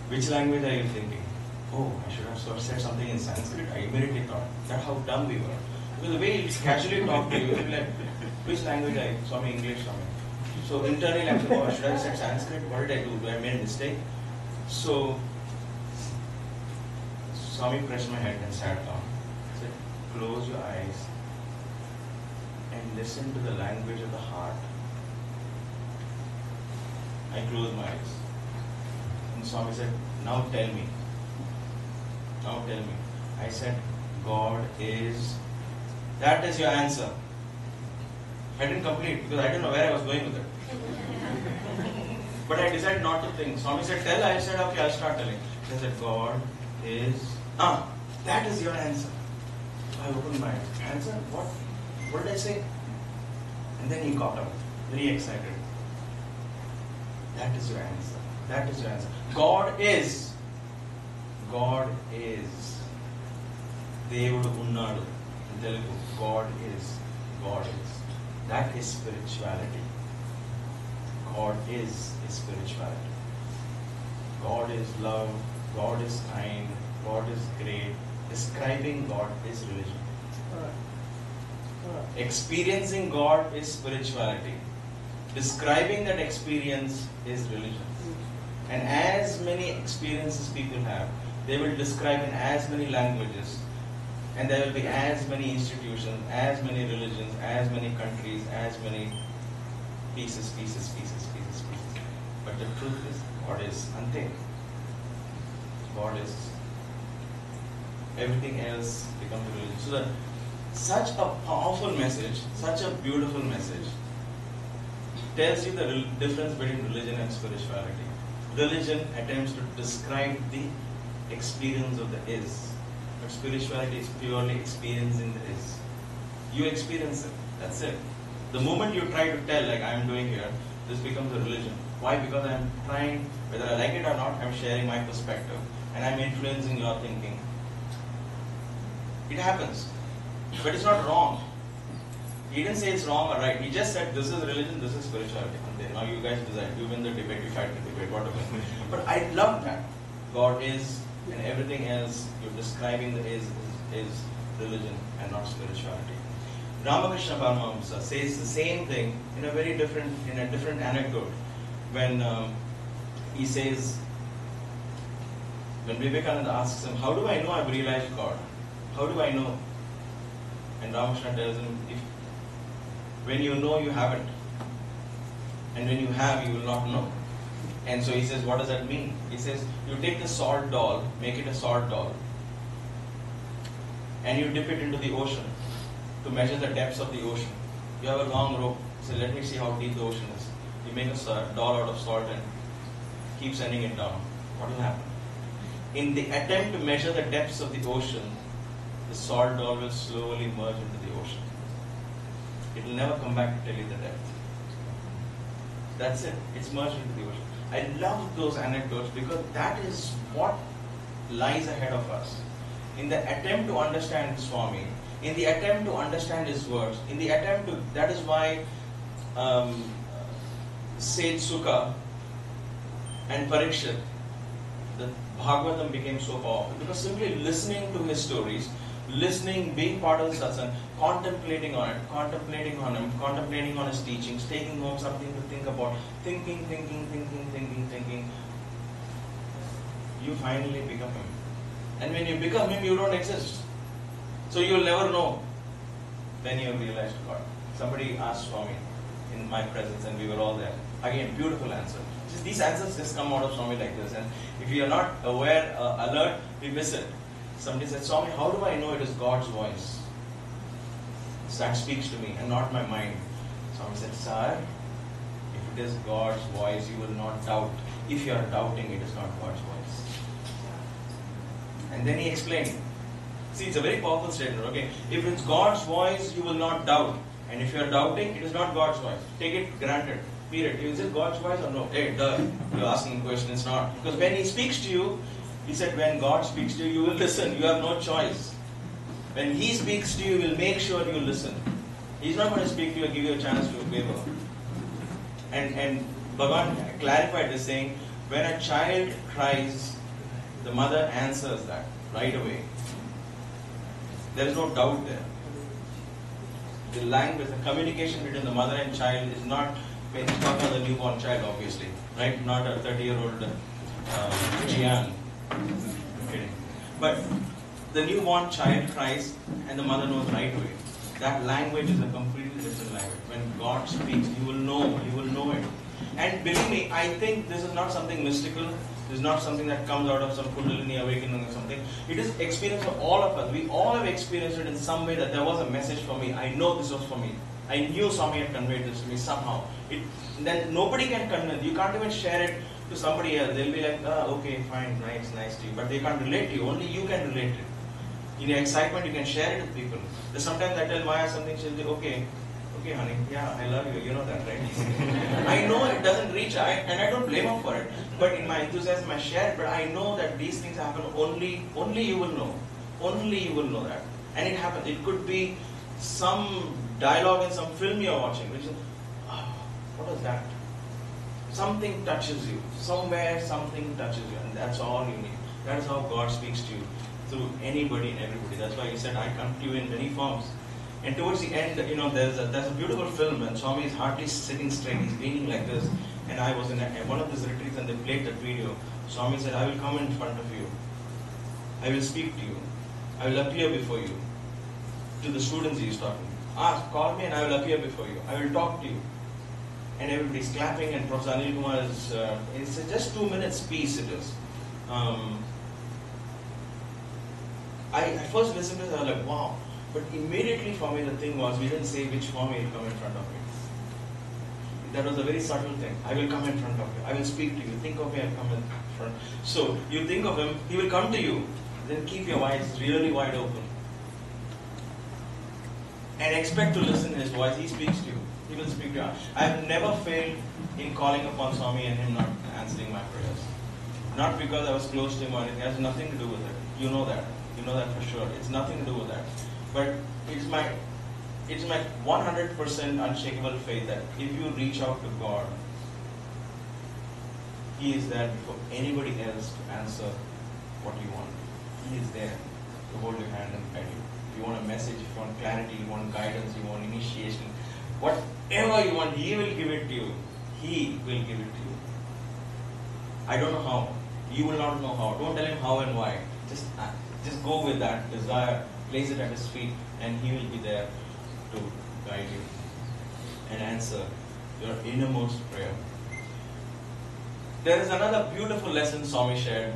Which language are you thinking? Oh, I should have said something in Sanskrit. I immediately thought. That's how dumb we were. Because the way he casually talked to you, you'll be like, which language are you? Swami, English, Swami. So internally, I'm thinking, oh, should I have said Sanskrit? What did I do? I made a mistake? So, Swami pressed my head and sat down. He said, close your eyes and listen to the language of the heart. I closed my eyes. And Swami said, now tell me. Now tell me. I said, God is... That is your answer. I didn't complete because I didn't know where I was going with it. But I decided not to think. Swami said, tell. I said, okay, I'll start telling. I said, God is... that is your answer. I opened my eyes. Answer? What? What did I say? And then he caught up. Very excited. That is your answer. That is your answer. God is. God is. Devudu unnadu. In Telugu, God is. God is. That is spirituality. God is spirituality. God is love. God is kind. God is great. Describing God is religion. Experiencing God is spirituality. Describing that experience is religion. And as many experiences people have, they will describe in as many languages, and there will be as many institutions, as many religions, as many countries, as many pieces. But the truth is, God is ante. God is. Everything else becomes religion. So that such a powerful message, such a beautiful message, tells you the difference between religion and spirituality. Religion attempts to describe the experience of the is, But spirituality is purely experiencing the is. You experience it. That's it. The moment you try to tell, like I'm doing here, this becomes a religion. Why? Because I'm trying, whether I like it or not, I'm sharing my perspective and I'm influencing your thinking. It happens. But it's not wrong. He didn't say it's wrong or right. He just said this is religion, this is spirituality. And now you guys decide. You win the debate, you fight the debate, whatever. But I love that. God is, and everything else you're describing the is religion and not spirituality. Ramakrishna Paramahamsa says the same thing in a different anecdote. When he says, when Vivekananda asks him, how do I know I've realized God? How do I know? And Ramakrishna tells him, when you know, you haven't. And when you have, you will not know. And so he says, what does that mean? He says, you take the salt doll, make it a salt doll, and you dip it into the ocean to measure the depths of the ocean. You have a long rope. So let me see how deep the ocean is. You make a doll out of salt and keep sending it down. What will happen? In the attempt to measure the depths of the ocean, the salt doll will slowly merge into the ocean. It will never come back to tell you the depth. That's it. It's merged into the ocean. I love those anecdotes because that is what lies ahead of us. In the attempt to understand Swami, in the attempt to understand his words, in the attempt to, that is why Sage Sukha and Parikshit, the Bhagavatam became so powerful because simply listening to his stories, listening, being part of the satsang, contemplating on it, contemplating on him, contemplating on his teachings, taking home something to think about, thinking, you finally become him. And when you become him, you don't exist. So you'll never know. Then you'll realize God. Somebody asked Swami in my presence and we were all there. Again, beautiful answer. These answers just come out of Swami like this. And if you are not aware, alert, we miss it. Somebody said, Swami, how do I know it is God's voice that speaks to me and not my mind? Swami said, Sir, if it is God's voice, you will not doubt. If you are doubting, it is not God's voice. And then he explained. See, it's a very powerful statement, okay? If it's God's voice, you will not doubt. And if you are doubting, it is not God's voice. Take it granted. Period. Is it God's voice or no? Hey, duh. You're asking the question, it's not. Because when he speaks to you, he said, when God speaks to you, you will listen. You have no choice. When he speaks to you, you will make sure you listen. He's not going to speak to you and give you a chance to waver. And Bhagavan clarified this saying, when a child cries, the mother answers that right away. There is no doubt there. The language, the communication between the mother and child is not, when you talk about the newborn child, obviously, right? Not a 30-year-old Jian. Kidding. But the newborn child cries and the mother knows right away. That language is a completely different language. When God speaks, you will know it. And believe me, I think this is not something mystical. This is not something that comes out of some Kundalini awakening or something. It is experience of all of us. We all have experienced it in some way that there was a message for me. I know this was for me. I knew somebody had conveyed this to me somehow. Then nobody can convey. You can't even share it to somebody else. They'll be like, okay, fine, nice to you. But they can't relate to you. Only you can relate to it. In your excitement, you can share it with people. There's sometimes I tell Maya something, she'll be, okay, honey, yeah, I love you. You know that, right? I know it doesn't reach, and I don't blame her for it. But in my enthusiasm, I share it. But I know that these things happen only you will know. Only you will know that. And it happens. It could be some dialogue in some film you're watching, which is, what was that? Something touches you. Somewhere something touches you. And that's all you need. That is how God speaks to you. Through anybody and everybody. That's why he said, I come to you in many forms. And towards the end, there's a beautiful film and Swami is hardly sitting straight. He's leaning like this. And I was in one of these retreats and they played that video. Swami said, I will come in front of you. I will speak to you. I will appear before you. To the students he is talking. Call me and I will appear before you. I will talk to you. And everybody's clapping and Professor Anil Kumar is, it's just 2 minutes piece it is. I first listened to it, I was like, wow. But immediately for me the thing was, we didn't say which form he will come in front of me. That was a very subtle thing. I will come in front of you. I will speak to you. Think of me, I will come in front. So, you think of him, he will come to you. then keep your eyes really wide open. And expect to listen to his voice. He speaks to you. He will speak to you. I have never failed in calling upon Swami and him not answering my prayers. Not because I was close to him or anything. It has nothing to do with it. You know that. You know that for sure. It's nothing to do with that. But it's my 100% unshakable faith that if you reach out to God, He is there before anybody else to answer what you want. He is there to hold your hand and guide you. If you want a message, if you want clarity, you want guidance, you want initiation, whatever you want, He will give it to you. He will give it to you. I don't know how. You will not know how. Don't tell Him how and why. Just go with that desire, place it at His feet, and He will be there to guide you and answer your innermost prayer. There is another beautiful lesson Swami shared.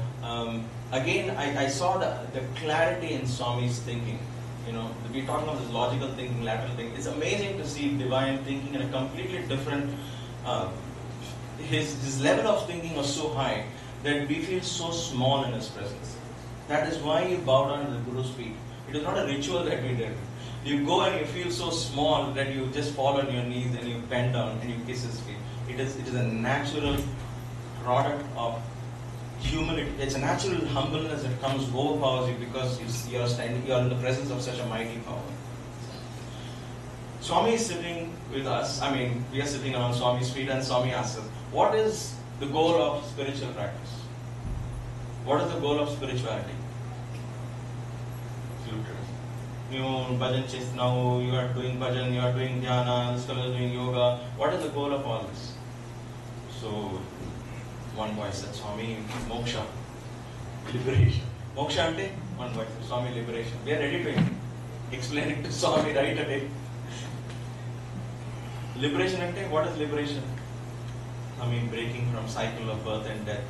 Again, I saw the clarity in Swami's thinking. You know, we're talking about this logical thinking, lateral thinking. It's amazing to see divine thinking in a completely different. His level of thinking was so high that we feel so small in His presence. That is why you bow down to the Guru's feet. It is not a ritual that we did. You go and you feel so small that you just fall on your knees and you bend down and you kiss His feet. It is a natural product of humility. It's a natural humbleness that comes, overpowers you because you are in the presence of such a mighty power. Swami is sitting with us. I mean, we are sitting around Swami's feet, and Swami asks us, what is the goal of spiritual practice? What is the goal of spirituality? You bhajan now, you are doing bhajan, you are doing dhyana, this fellow is doing yoga. What is the goal of all this? So, one voice said, Swami, moksha, liberation. Moksha ante? One voice said, Swami, liberation. We are ready to explain it to Swami right away. Liberation ante? What is liberation? I mean, breaking from cycle of birth and death.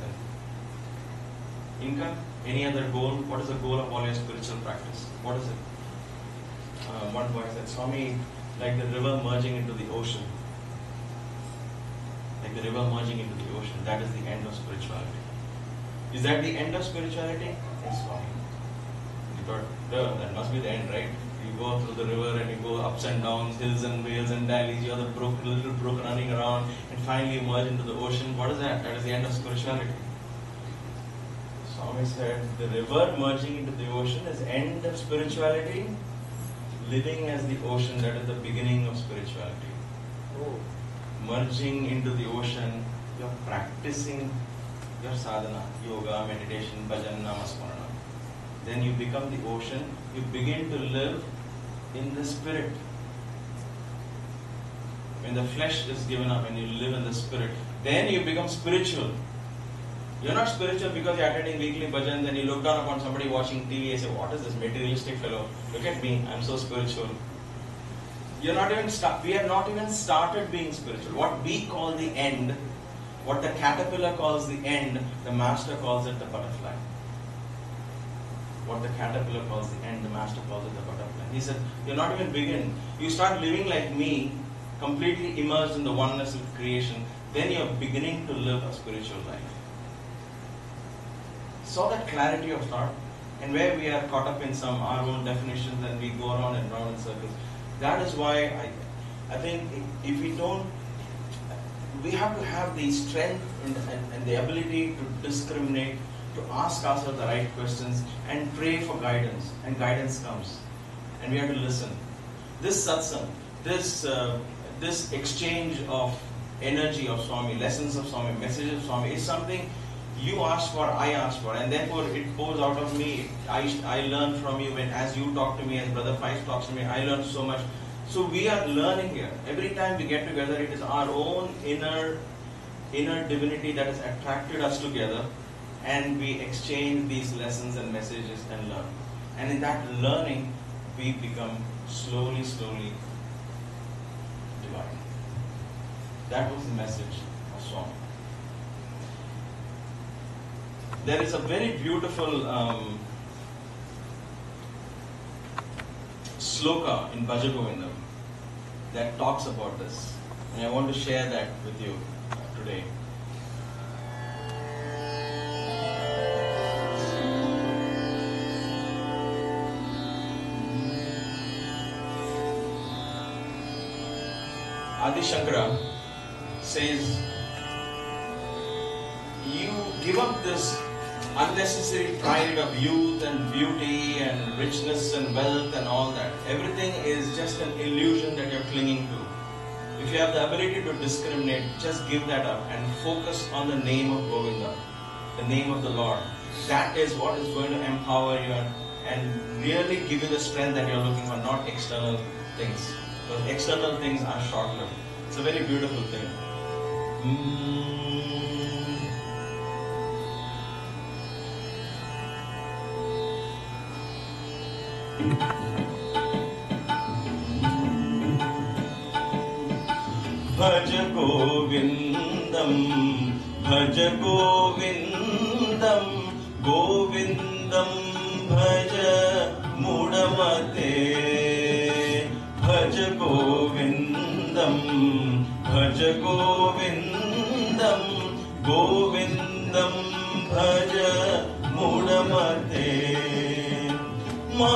Inka, any other goal? What is the goal of all your spiritual practice? What is it? One voice said, Swami, like the river merging into the ocean. Like the river merging into the ocean. That is the end of spirituality. Is that the end of spirituality? Yes, Swami. You thought, that must be the end, right? You go through the river and you go ups and downs, hills and vales and valleys. You are the little brook running around, and finally you merge into the ocean. What is that? That is the end of spirituality. Swami said, the river merging into the ocean is end of spirituality. Living as the ocean, that is the beginning of spirituality. Oh. Merging into the ocean, you are practicing your sadhana, yoga, meditation, bhajan, namasmarana. Then you become the ocean, you begin to live in the spirit. When the flesh is given up and you live in the spirit, then you become spiritual. You're not spiritual because you're attending weekly bhajan, then you look down upon somebody watching TV and say, what is this materialistic fellow? Look at me, I'm so spiritual. We have not even started being spiritual. What we call the end, what the caterpillar calls the end, the master calls it the butterfly. What the caterpillar calls the end, the master calls it the butterfly. He said, you're not even beginning. You start living like me, completely immersed in the oneness of creation, then you're beginning to live a spiritual life. Saw that clarity of thought, and where we are caught up in our own definitions and we go around and round in circles. That is why I think if we don't, we have to have the strength and the ability to discriminate, to ask ourselves the right questions and pray for guidance, and guidance comes. And we have to listen. This satsangh, this exchange of energy of Swami, lessons of Swami, messages of Swami is something you ask for, I ask for, and therefore it pours out of me. I learn from you as you talk to me, as Brother Fife talks to me, I learn so much. So we are learning here. Every time we get together, it is our own inner divinity that has attracted us together, and we exchange these lessons and messages and learn. And in that learning, we become slowly divine. That was the message of Swami. There is a very beautiful sloka in Bhaja Govindam that talks about this. And I want to share that with you today. Adi Shankara says, you give up this unnecessary pride of youth and beauty and richness and wealth and all that. Everything is just an illusion that you're clinging to. If you have the ability to discriminate, just give that up and focus on the name of Govinda, the name of the Lord. That is what is going to empower you and really give you the strength that you're looking for, not external things. Because external things are short-lived. It's a very beautiful thing. Bhaj Govindam, Bhaj Govindam, Govindam Bhaj Mudamate. Bhaj Govindam, Bhaj Govindam, Govindam Bhaj Mudamate. Ma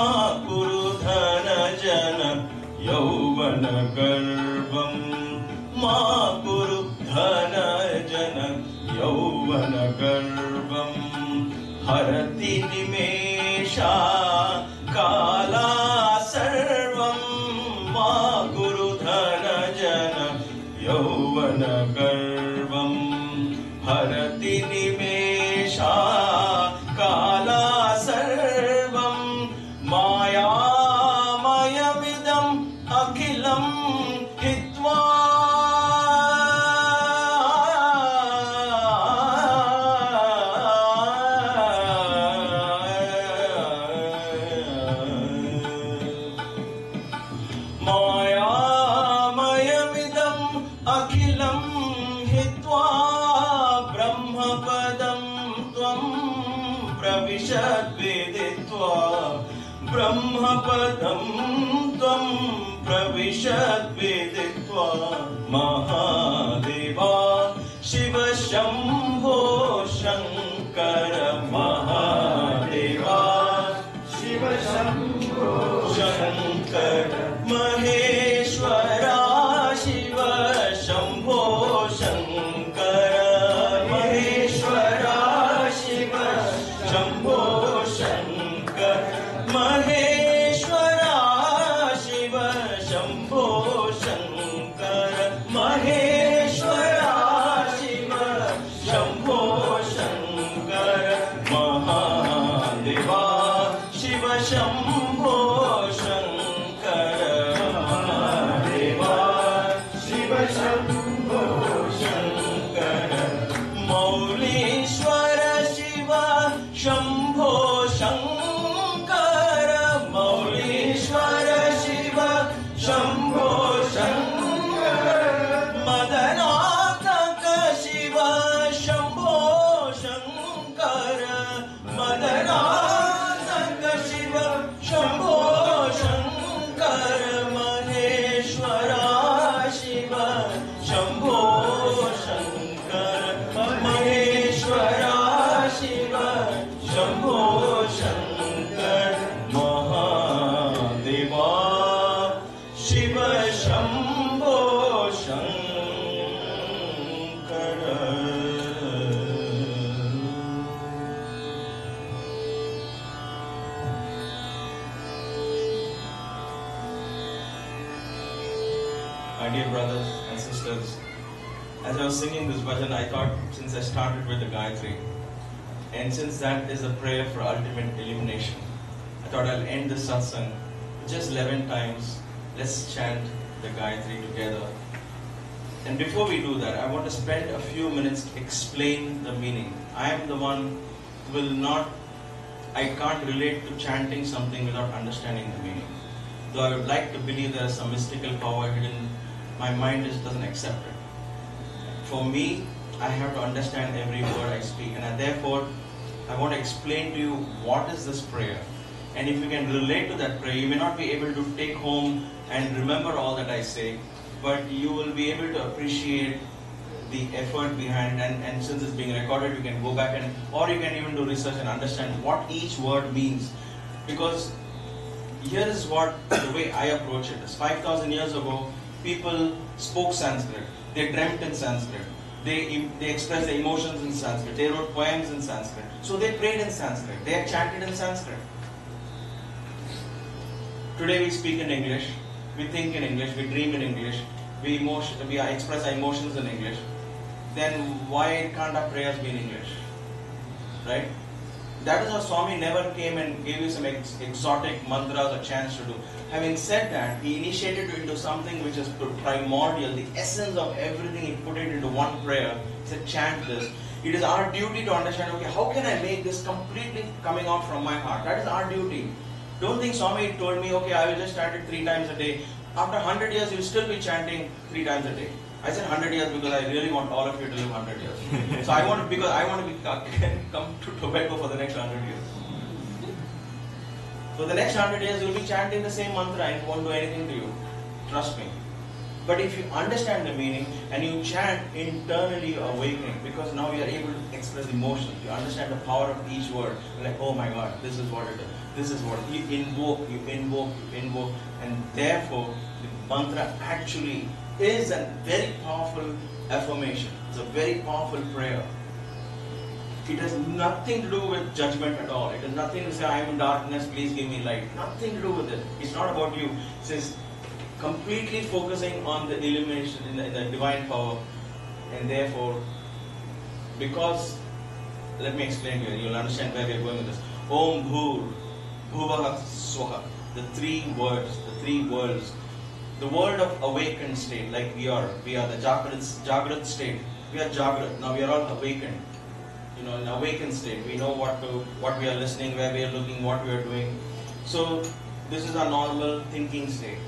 Kuru Dhana Jana Yauvana Garbam. Ma Guru Dhana Jana Yauvana Garbam Harati Nimesha Kala Sarvam. Ma Guru Dhana Jana Yauvana Garbam Harati Nimesha Kala Sarvam. Maya Mayamidam Akhilam Hitva. Brahmapadam tvam pravishad viditva. Mahadeva Shiva Shambho Shankara. Mahadeva Shiva Shambho Shankara. Maheshwara Shiva Shambho Shankara. Maheshwara Shiva Shambho Shankara. Maheshwara Shiva Shambho Shankara. Maheshwara Shiva Shambho Shankara. Mahadeva Shiva Shambho Shankara. Mahadeva Shiva Shambho Shankara. Maulishwara Shiva Shambho Shankara. Maulishwara Shiva Shambho Shankara. Madanataka Shiva Shambho Shankara. Madanataka Shiva Shambho Shankara. Maheshwara Shiva Shambho Shankara. Maheshwara Shiva Shambho Shankara. Mahadeva Shiva Shambho Shankara. My dear brothers and sisters, as I was singing this bhajan, I thought, since I started with the Gayatri, and since that is a prayer for ultimate illumination, I thought I'll end the satsang just 11 times. Let's chant the Gayatri together. And before we do that, I want to spend a few minutes to explain the meaning. I am the one who will not, I can't relate to chanting something without understanding the meaning. Though I would like to believe there is some mystical power hidden, my mind just doesn't accept it. For me, I have to understand every word I speak, and therefore I want to explain to you what is this prayer. And if you can relate to that prayer, you may not be able to take home and remember all that I say, but you will be able to appreciate the effort behind it. And since it's being recorded, you can go back and, or you can even do research and understand what each word means. Because here is what, the way I approach it is, 5,000 years ago, people spoke Sanskrit. They dreamt in Sanskrit. They expressed their emotions in Sanskrit. They wrote poems in Sanskrit. So they prayed in Sanskrit. They had chanted in Sanskrit. Today we speak in English. We think in English. We dream in English. We express our emotions in English. Then why can't our prayers be in English? Right? That is how Swami never came and gave you some exotic mantras or chants to do. Having said that, he initiated you into something which is primordial, the essence of everything. He put it into one prayer. He said, chant this. It is our duty to understand, okay, how can I make this completely coming out from my heart? That is our duty. Don't think Swami told me, okay, I will just chant it 3 times a day. After 100 years, you will still be chanting 3 times a day. I said 100 years because I really want all of you to live 100 years. So I want to come to Tobago for the next 100 years. For the next 100 years, you will be chanting the same mantra and it won't do anything to you. Trust me. But if you understand the meaning and you chant internally, you're awakening, because now you are able to express emotions. You understand the power of each word. You're like, oh my God, this is what it is. This is what you invoke, and therefore the mantra actually is a very powerful affirmation. It's a very powerful prayer. It has nothing to do with judgment at all. It has nothing to say, I am in darkness, please give me light. Nothing to do with it. It's not about you. It says completely focusing on the illumination in the divine power, and therefore, because, let me explain to you, you'll understand where we are going with this. Om Bhur, Bhuvaha Swaha. The 3 words, the 3 worlds. The world of awakened state, like we are the Jagrat state. We are Jagrat. Now we are all awakened. In awakened state. We know what we are listening, where we are looking, what we are doing. So this is our normal thinking state.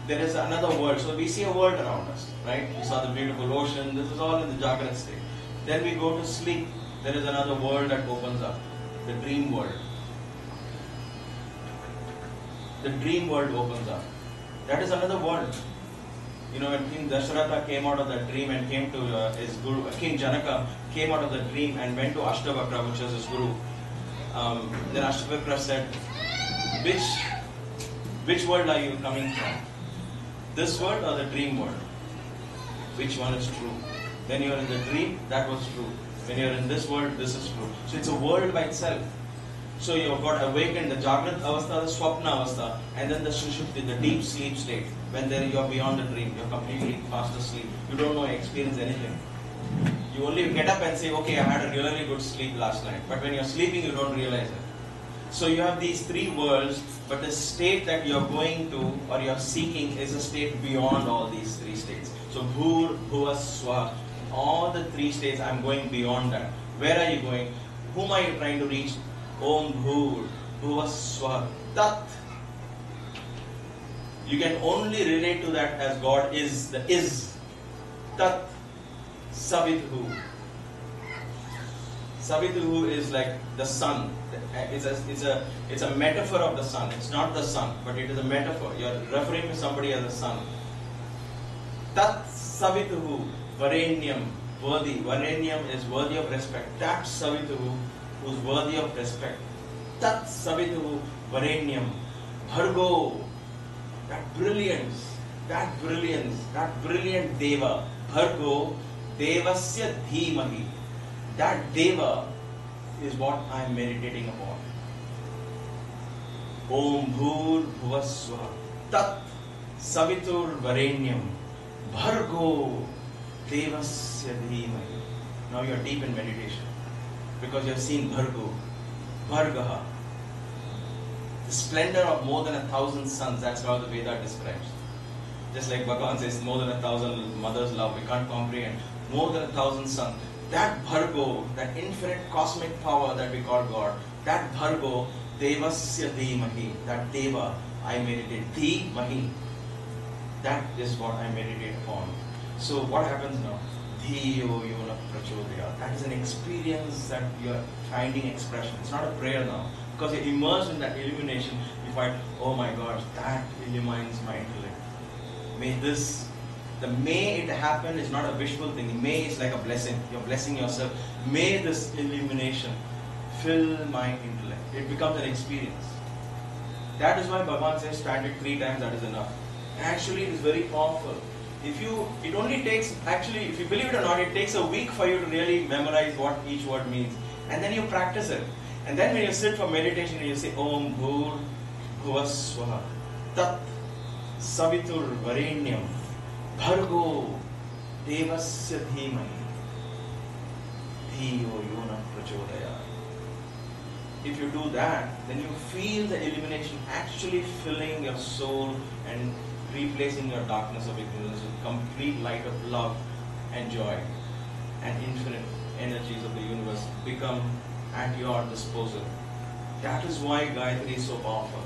There is another world. So we see a world around us, right? We saw the beautiful ocean. This is all in the Jagrat state. Then we go to sleep. There is another world that opens up. The dream world. The dream world opens up. That is another world. When King Dasharatha came out of that dream and came to his guru, King Janaka came out of the dream and went to Ashtavakra, which was his guru. Then Ashtavakra said, which world are you coming from? This world or the dream world? Which one is true? When you are in the dream, that was true. When you are in this world, this is true. So it's a world by itself. So you have got awakened, the Jagrat Avastha, the Swapna Avastha, and then the Sushupti, the deep sleep state. When you are beyond the dream, you are completely fast asleep. You don't know, experience anything. You only get up and say, okay, I had a really good sleep last night. But when you are sleeping, you don't realize it. So you have these 3 worlds, but the state that you are going to or you are seeking is a state beyond all these 3 states. So Bhur, Bhuva, Swa, all the 3 states, I am going beyond that. Where are you going? Whom are you trying to reach? Om Bhur, Bhuva, Swa, Tat. You can only relate to that as God is, the is. Tat Savithu. Savithu is like the sun. It's a metaphor of the sun. It's not the sun, but it is a metaphor. You are referring to somebody as a sun. Tat Savithu, Varenyam, worthy. Varenyam is worthy of respect. That Savithu, who's worthy of respect. Tat Savithu, Varenyam, Bhargo. That brilliance, that brilliant Deva, Bhargo, Devasya Dhimahi. That Deva is what I am meditating upon. Om Bhur Bhuvaswa Tat Savitur Varenyam Bhargo Devasya Dhimahi. Now you are deep in meditation because you have seen Bhargo, Bhargaha. The splendor of more than 1,000 suns, that's how the Veda describes. Just like Bhagavan says, more than 1,000 mothers love, we can't comprehend. More than 1,000 suns. That Bhargo, that infinite cosmic power that we call God, that Bhargo, Devasya Dhimahi, that Deva, I meditate. Dhimahi, that is what I meditate upon. So what happens now? Dhiyo yona prachodaya. That is an experience that you are finding expression. It's not a prayer now. Because you're immersed in that illumination, you find, oh my gosh, that illumines my intellect. May it happen is not a wishful thing. May is like a blessing. You're blessing yourself. May this illumination fill my intellect. It becomes an experience. That is why Bhagavan says, chant it 3 times, that is enough. Actually, it is very powerful. it only takes, actually, if you believe it or not, it takes a week for you to really memorize what each word means. And then you practice it. And then when you sit for meditation and you say, Om Bhur Bhuva Swaha Tat Savitur Varenyam Bhargo Devasya Dhimai Dhiyo Yona Prachodaya. If you do that, then you feel the illumination actually filling your soul and replacing your darkness of ignorance with complete light of love and joy, and infinite energies of the universe become at your disposal. That is why Gayatri is so powerful.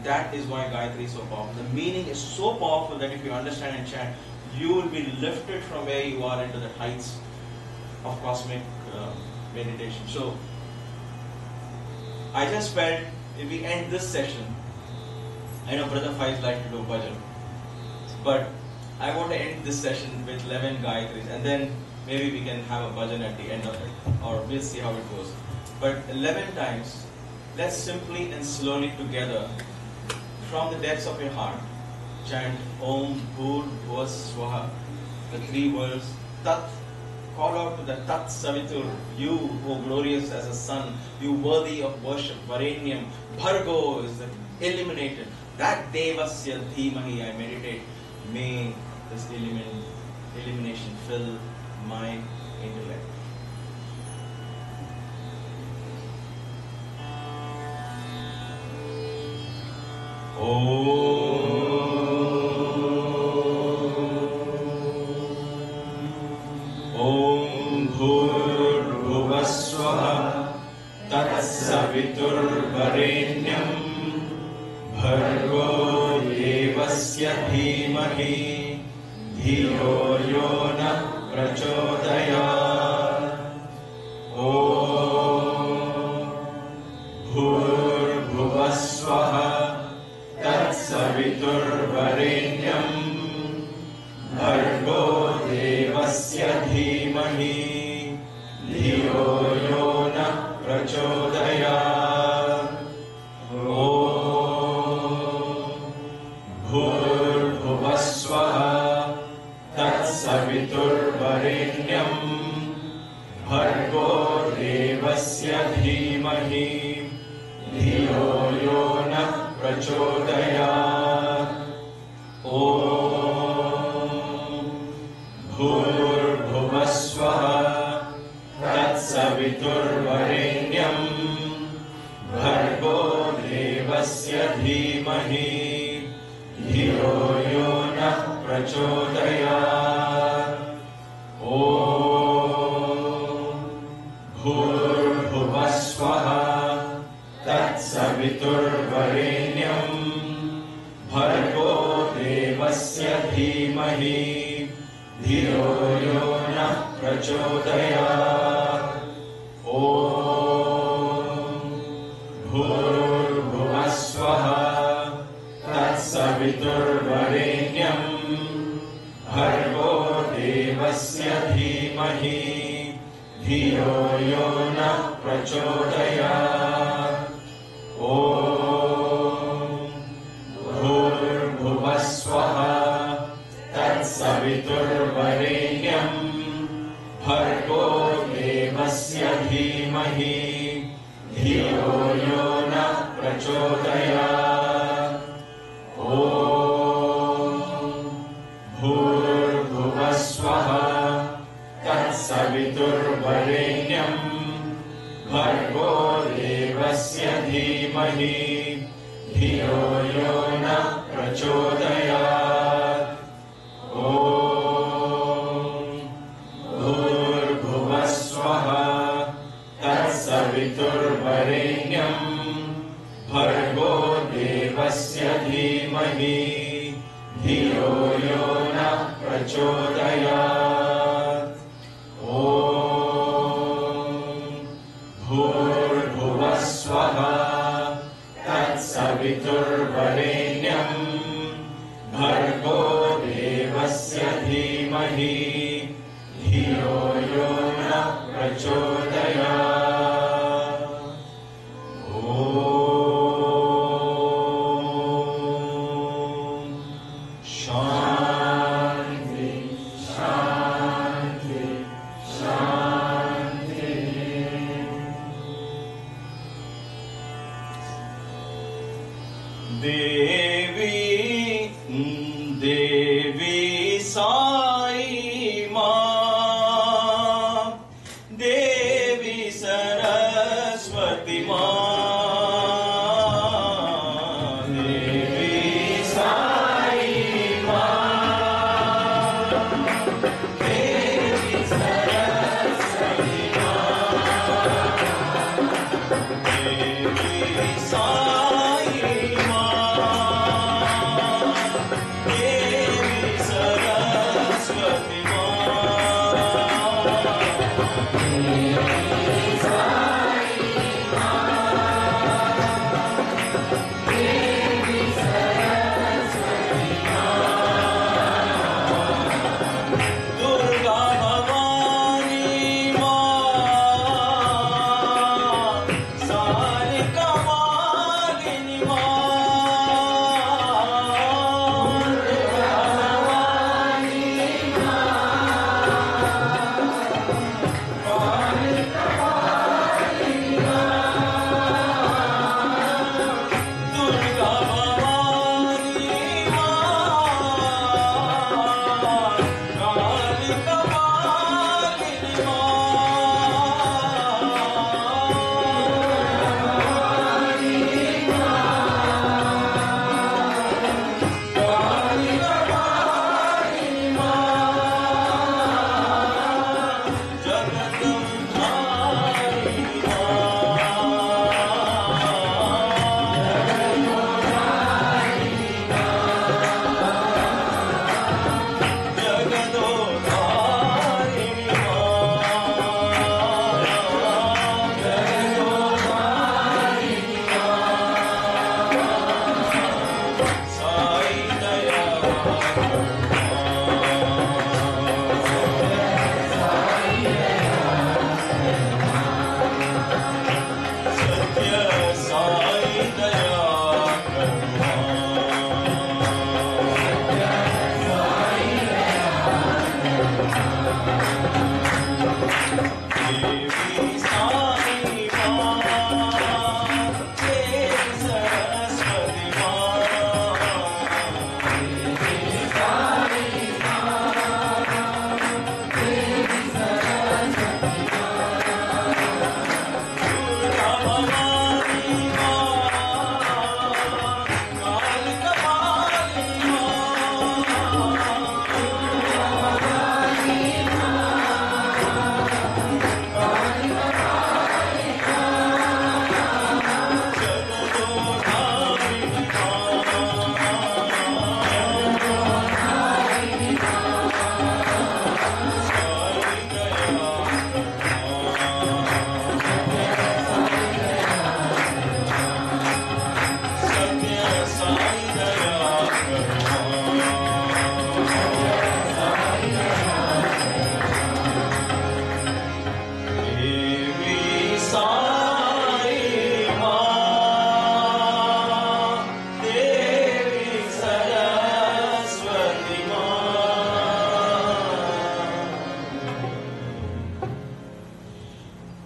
That is why Gayatri is so powerful. The meaning is so powerful that if you understand and chant, you will be lifted from where you are into the heights of cosmic meditation. So, I just felt if we end this session, I know Brother Faiz likes to do bhajan, but I want to end this session with 11 Gayatris, and then maybe we can have a bhajan at the end of it, or we'll see how it goes. But 11 times, let's simply and slowly together, from the depths of your heart, chant Om Bhur Bhuva Swaha, the 3 words, Tat. Call out to the Tat Savitur, you who are glorious as a sun, you worthy of worship. Varenyam, Bhargo is the illuminated. That Devasya Dhimahi I meditate. May this illumination fill my intellect. Om Bhur Swaha Tat Savitur Varenyam Bhargo Devasya Dhimahi Dhiyo Yona Prachodayat. Om Bhur Bhuva Swaha Tat Savitur Varenyam Bhargo Devasya Dhimahi Dhiyo Yona Prachodayat. Bhur Bhuva Swaha Tat Savitur Varenyam Bhargo Devasya Dhimahi Dhiyo Yona Prachodayat. Om Bhur Bhuva Swaha Tat Savitur Varenyam Bhargo Devasya Dhimahi Dhiyo Yona Prachodayat. Om Bhur Bhuva Swaha Tat Savitur Varenyam Bhargo Devasya Dhimahi Dhiyo Yona Prachodayat. Om Bhur Bhuva Swaha Tat Savitur Varenyam Bhargo Devasya Dhimahi Dhiyo Yona Prachodayat. Om Bhur Bhuva Swaha Tat Savitur Varenyam Bhargo Devasya Dhimahi Dhiyo Yona Prachodayat. Om Bhur Bhuva Swaha Tat Savitur Varenyam Bhargo Devasya Dhimahi Dhiyo Yona Prachodayat. Om Bhur Bhuva Swaha Tat Savitur Varenyam Bhargo Devasya Dhimahi Dhiyo Yona Prachodayat. Om Bhur Bhuva Swaha Tat Savitur Varenyam Bhargo Devasya Dhimahi Dhiyo Yona Prachodayat. Om Shanti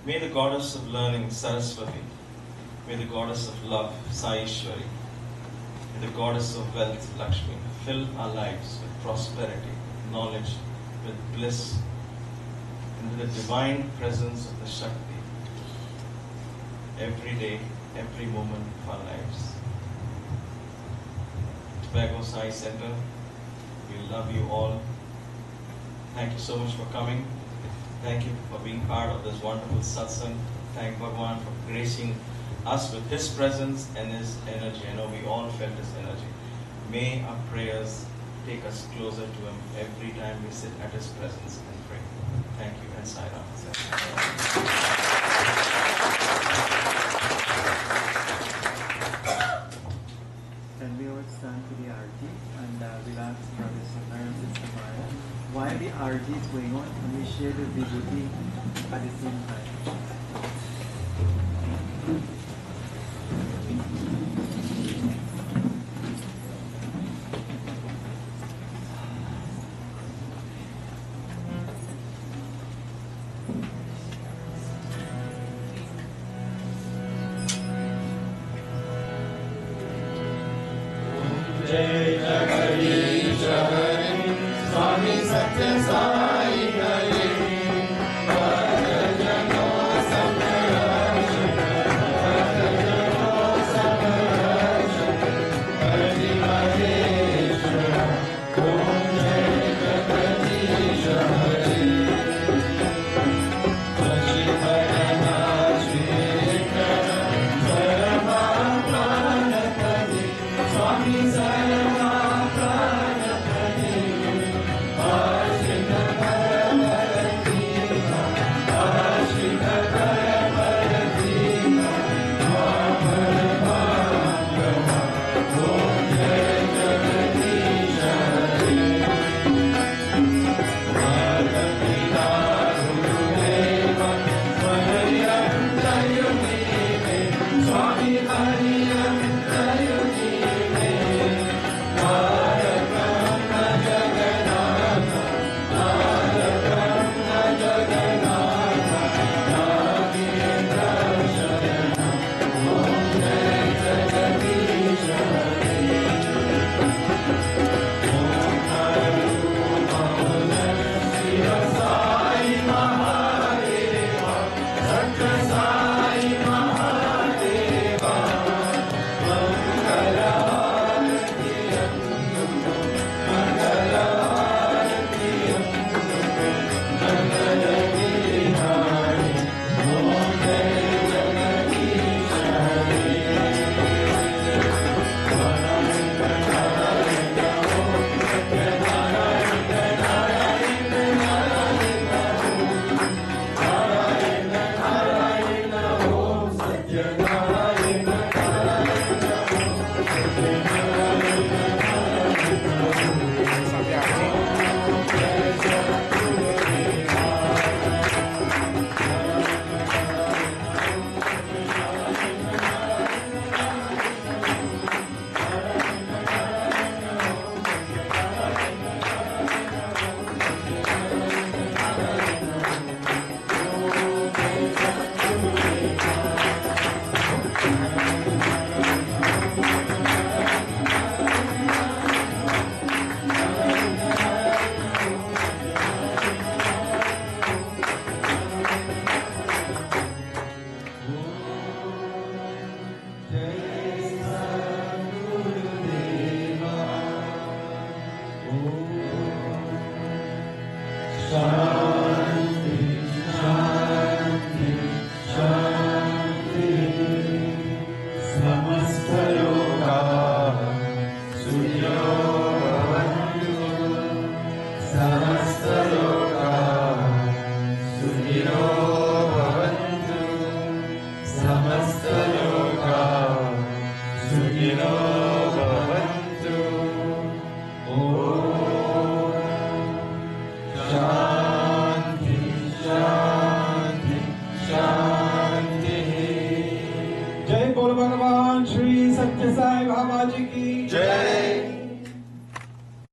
May the goddess of learning, Saraswati, may the goddess of love, Sai Ishwari, may the goddess of wealth, Lakshmi, fill our lives with prosperity, knowledge, with bliss, and with the divine presence of the Shakti every day, every moment of our lives. Tobago Sai Center, we love you all. Thank you so much for coming. Thank you for being part of this wonderful satsang. Thank Bhagwan for gracing us with His presence and His energy. I know we all felt His energy. May our prayers take us closer to Him every time we sit at His presence and pray. Thank you and Sai Alumni. And we will stand to the Arti and we'll ask Brother Sunder and Sister Maya while the Arti is going on, and we share the Vibhuti at the same time. Jai Jagadish Hari Swami Satya Sai